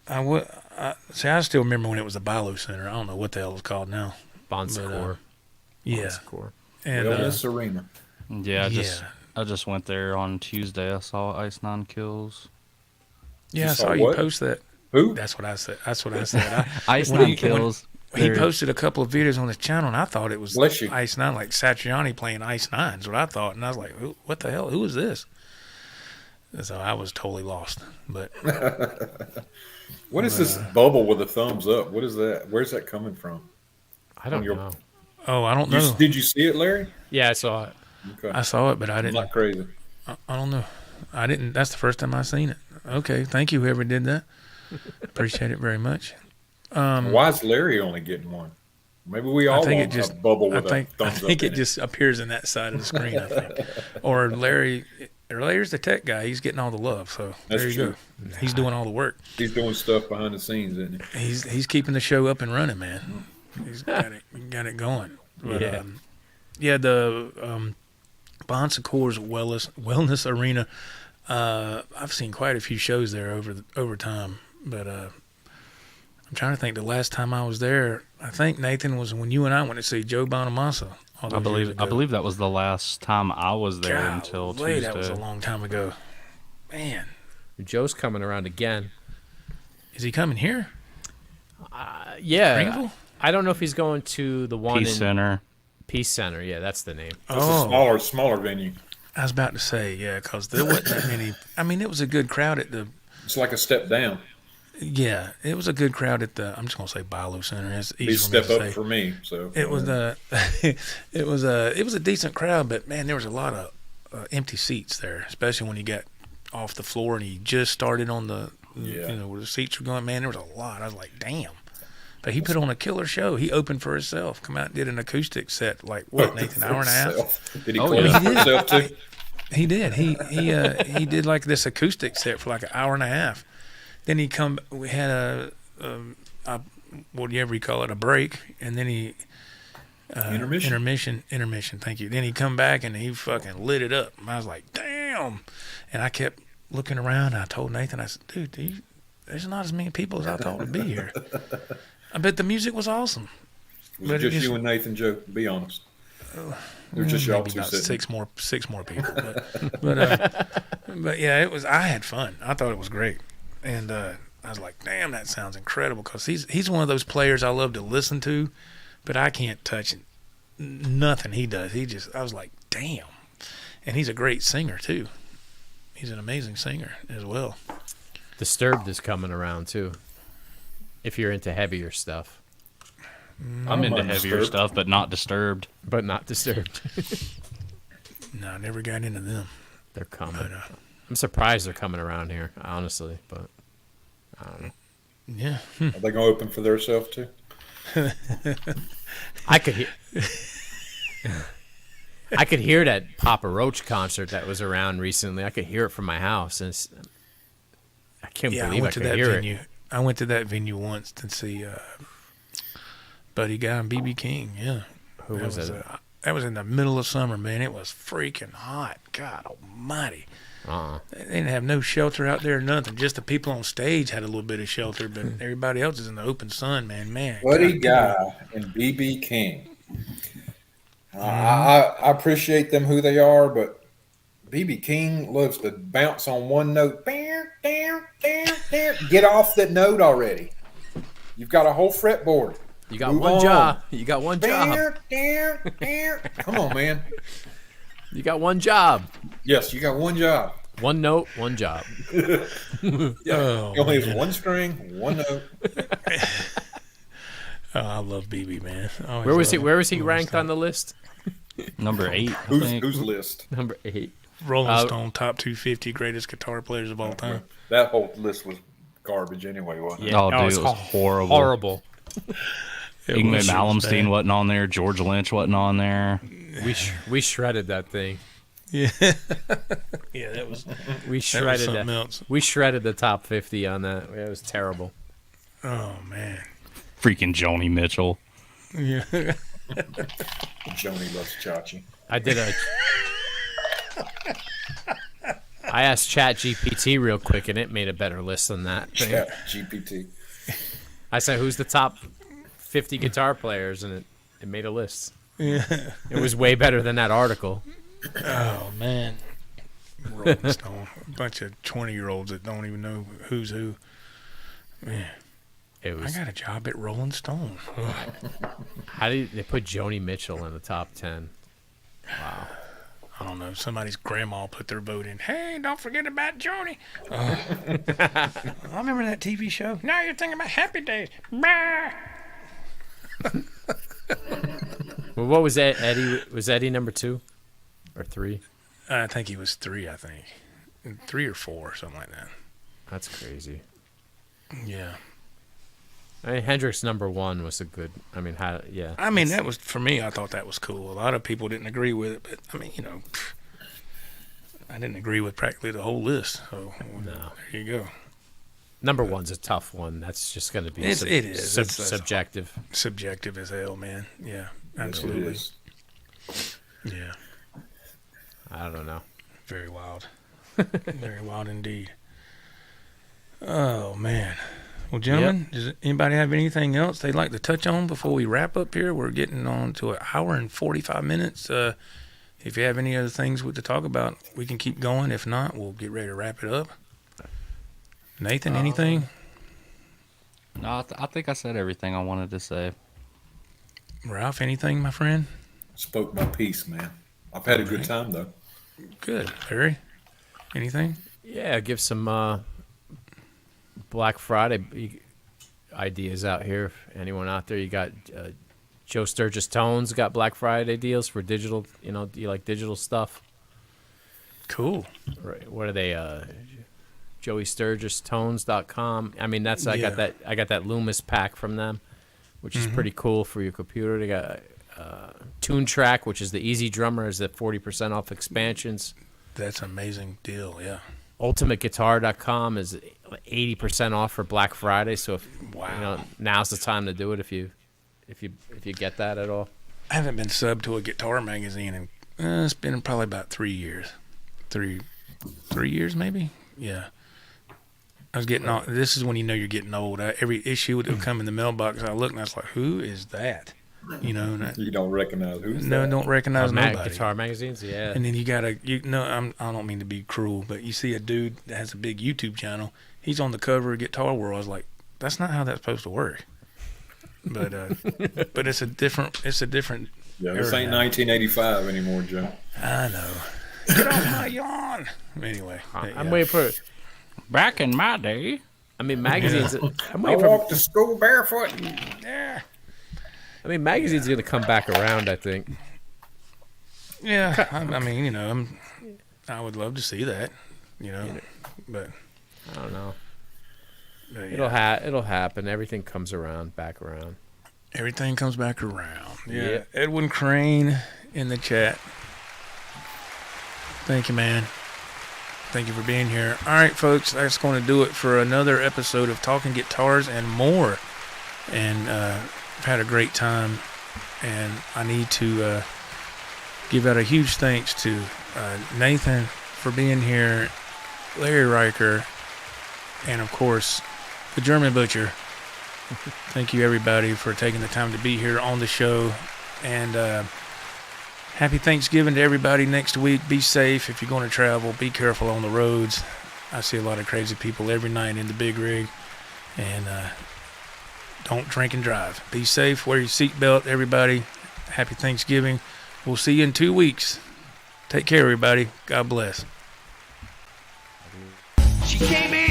I still remember when it was the Bilo Center. I don't know what the hell it was called now. Bon Secours. Yeah. Bon Secours. And Wellness Arena. Yeah, I just went there on Tuesday. I saw Ice Nine Kills. Yeah, I saw you post that. Who? That's what I said. Ice Nine Kills. He posted a couple of videos on his channel, and I thought it was Ice Nine, like Satriani playing Ice Nine is what I thought. And I was like, what the hell? Who is this? And so I was totally lost. But what is this bubble with a thumbs up? What is that? Where's that coming from? I don't know. Oh, I don't know. Did you see it, Larry? Yeah, I saw it. Okay. I saw it, but I didn't. Not crazy. I don't know. I didn't. That's the first time I've seen it. Okay, thank you, whoever did that. Appreciate it very much. Why is Larry only getting one? Maybe we all want a bubble with a thumbs up. I think it just appears in that side of the screen, I think. Or Larry's the tech guy. He's getting all the love. So there you go. He's doing all the work. He's doing stuff behind the scenes, isn't he? He's keeping the show up and running, man. He's got it going. But, the Bon Secours Wellness Arena. I've seen quite a few shows there over time, but I'm trying to think. The last time I was there, I think Nathan was when you and I went to see Joe Bonamassa. I believe that was the last time I was there until Tuesday. That was a long time ago. Man, Joe's coming around again. Is he coming here? Yeah. Greenville? I don't know if he's going to the one Peace Center. Peace Center, yeah, that's the name. That's a smaller venue. I was about to say, yeah, because there wasn't that many. I mean, it was a good crowd at the. It's like a step down. Yeah, it was a good crowd at the. I'm just gonna say Bilo Center. It's easy step up for me. So it was it was a decent crowd, but man, there was a lot of empty seats there, especially when you got off the floor and you just started on the. Where the seats were going. Man, there was a lot. I was like, damn. But he put on a killer show. He opened for himself. Come out and did an acoustic set, like what, Nathan, an hour and a half? Did he close for himself too? He did. He did like this acoustic set for like an hour and a half. Then we had a whatever you call it, a break, and then he intermission. Thank you. Then he come back and he fucking lit it up. I was like, damn. And I kept looking around. And I told Nathan, I said, dude, there's not as many people as I thought would be here. I bet the music was awesome. Was it just you and Nathan, Joe? Be honest. They're just y'all two sitting. Six more people. But yeah, it was. I had fun. I thought it was great, and I was like, damn, that sounds incredible. Because he's one of those players I love to listen to, but I can't touch nothing he does. I was like, damn, and he's a great singer too. He's an amazing singer as well. Disturbed is coming around too. If you're into heavier stuff. I'm into heavier stuff, but not Disturbed. But not Disturbed. No, I never got into them. They're coming. But, I'm surprised they're coming around here, honestly. But I don't know. Yeah. Are they going to open for themselves too? I could hear that Papa Roach concert that was around recently. I could hear it from my house, and I can't believe I could hear it. I went to that venue once to see Buddy Guy and B.B. King. Yeah, who was that? That was in the middle of summer, man. It was freaking hot. God Almighty! They didn't have no shelter out there, nothing. Just the people on stage had a little bit of shelter, but everybody else is in the open sun, man. Buddy Guy and B.B. King. I appreciate them who they are, but B.B. King loves to bounce on one note. Get off that note already. You've got a whole fretboard. You got one job. You got one job. Come on, man. You got one job. Yes, you got one job. One note, one job. Yeah. You only have one string, one note. I love BB, man. Where was he ranked on the list? Number 8. Whose list? Number 8. Rolling Stone top 250 greatest guitar players of all time. That whole list was garbage anyway, wasn't it? Yeah. Oh, dude, it was horrible. Horrible. Ingmar Malmsteen wasn't on there. George Lynch wasn't on there. We shredded that thing. Yeah. Yeah, that was. We shredded that. Else. We shredded the top 50 on that. It was terrible. Oh man. Freaking Joni Mitchell. Yeah. Joni loves Chachi. I asked ChatGPT real quick, and it made a better list than that. ChatGPT. I said, "Who's the top 50 guitar players?" And it made a list. Yeah. It was way better than that article. Oh man. Rolling Stone. A bunch of 20-year-olds that don't even know who's who. Man. I got a job at Rolling Stone. How did they put Joni Mitchell in the top 10? Wow. I don't know. Somebody's grandma put their vote in. Hey, don't forget about Joni. I remember that TV show. Now you're thinking about Happy Days. Well, what was that, Eddie? Was Eddie number 2 or 3? I think he was 3, 3 or 4, something like that. That's crazy. Yeah. I mean, Hendrix number 1 was a good. I mean, yeah. I mean, that was for me. I thought that was cool. A lot of people didn't agree with it, but I mean, I didn't agree with practically the whole list. So no, there you go. Number 1's a tough one. That's just going to be. It is subjective. Subjective as hell, man. Yeah, absolutely. It is. Yeah. I don't know. Very wild. Very wild indeed. Oh, man. Well, gentlemen, does anybody have anything else they'd like to touch on before we wrap up here? We're getting on to an hour and 45 minutes. If you have any other things to talk about, we can keep going. If not, we'll get ready to wrap it up. Nathan, anything? No, I think I said everything I wanted to say. Ralph, anything, my friend? Spoke my piece, man. I've had a good time, though. Good. Larry, anything? Yeah, give some Black Friday ideas out here. If anyone out there, you got Joe Sturgis Tones got Black Friday deals for digital. Do you like digital stuff? Cool. Right. What are they? JoeySturgisTones.com. I mean, I got that Loomis pack from them, which is pretty cool for your computer. They got Tune Track, which is the Easy Drummer, is at 40% off expansions. That's an amazing deal. Yeah. UltimateGuitar.com is 80% off for Black Friday. So if now's the time to do it if you get that at all. I haven't been subbed to a guitar magazine in it's been probably about 3 years. 3 years maybe. Yeah. I was getting on. This is when you know you're getting old. Every issue would come in the mailbox. I looked and I was like, "Who is that?" You don't recognize who's that. No, don't recognize nobody. Guitar magazines, yeah. And then you gotta, I don't mean to be cruel, but you see a dude that has a big YouTube channel. He's on the cover of Guitar World. I was like, that's not how that's supposed to work. But but it's a different. Yeah, this ain't 1985 anymore, Joe. I know. Get off my yawn. Anyway, I'm waiting for. Back in my day, I mean, magazines. I walked to school barefoot. Yeah. I mean, magazines are gonna come back around, I think. Yeah, I mean, I would love to see that, but I don't know. Yeah. It'll happen. Everything comes back around. Everything comes back around. Yeah. Edwin Crane in the chat. Thank you, man. Thank you for being here. All right, folks, that's going to do it for another episode of Talking Guitars and More. And I've had a great time, and I need to give out a huge thanks to Nathan for being here, Larry Riker, and, of course, the German Butcher. Thank you, everybody, for taking the time to be here on the show. And happy Thanksgiving to everybody next week. Be safe if you're going to travel. Be careful on the roads. I see a lot of crazy people every night in the big rig. And don't drink and drive. Be safe. Wear your seatbelt, everybody. Happy Thanksgiving. We'll see you in 2 weeks. Take care, everybody. God bless. She came in.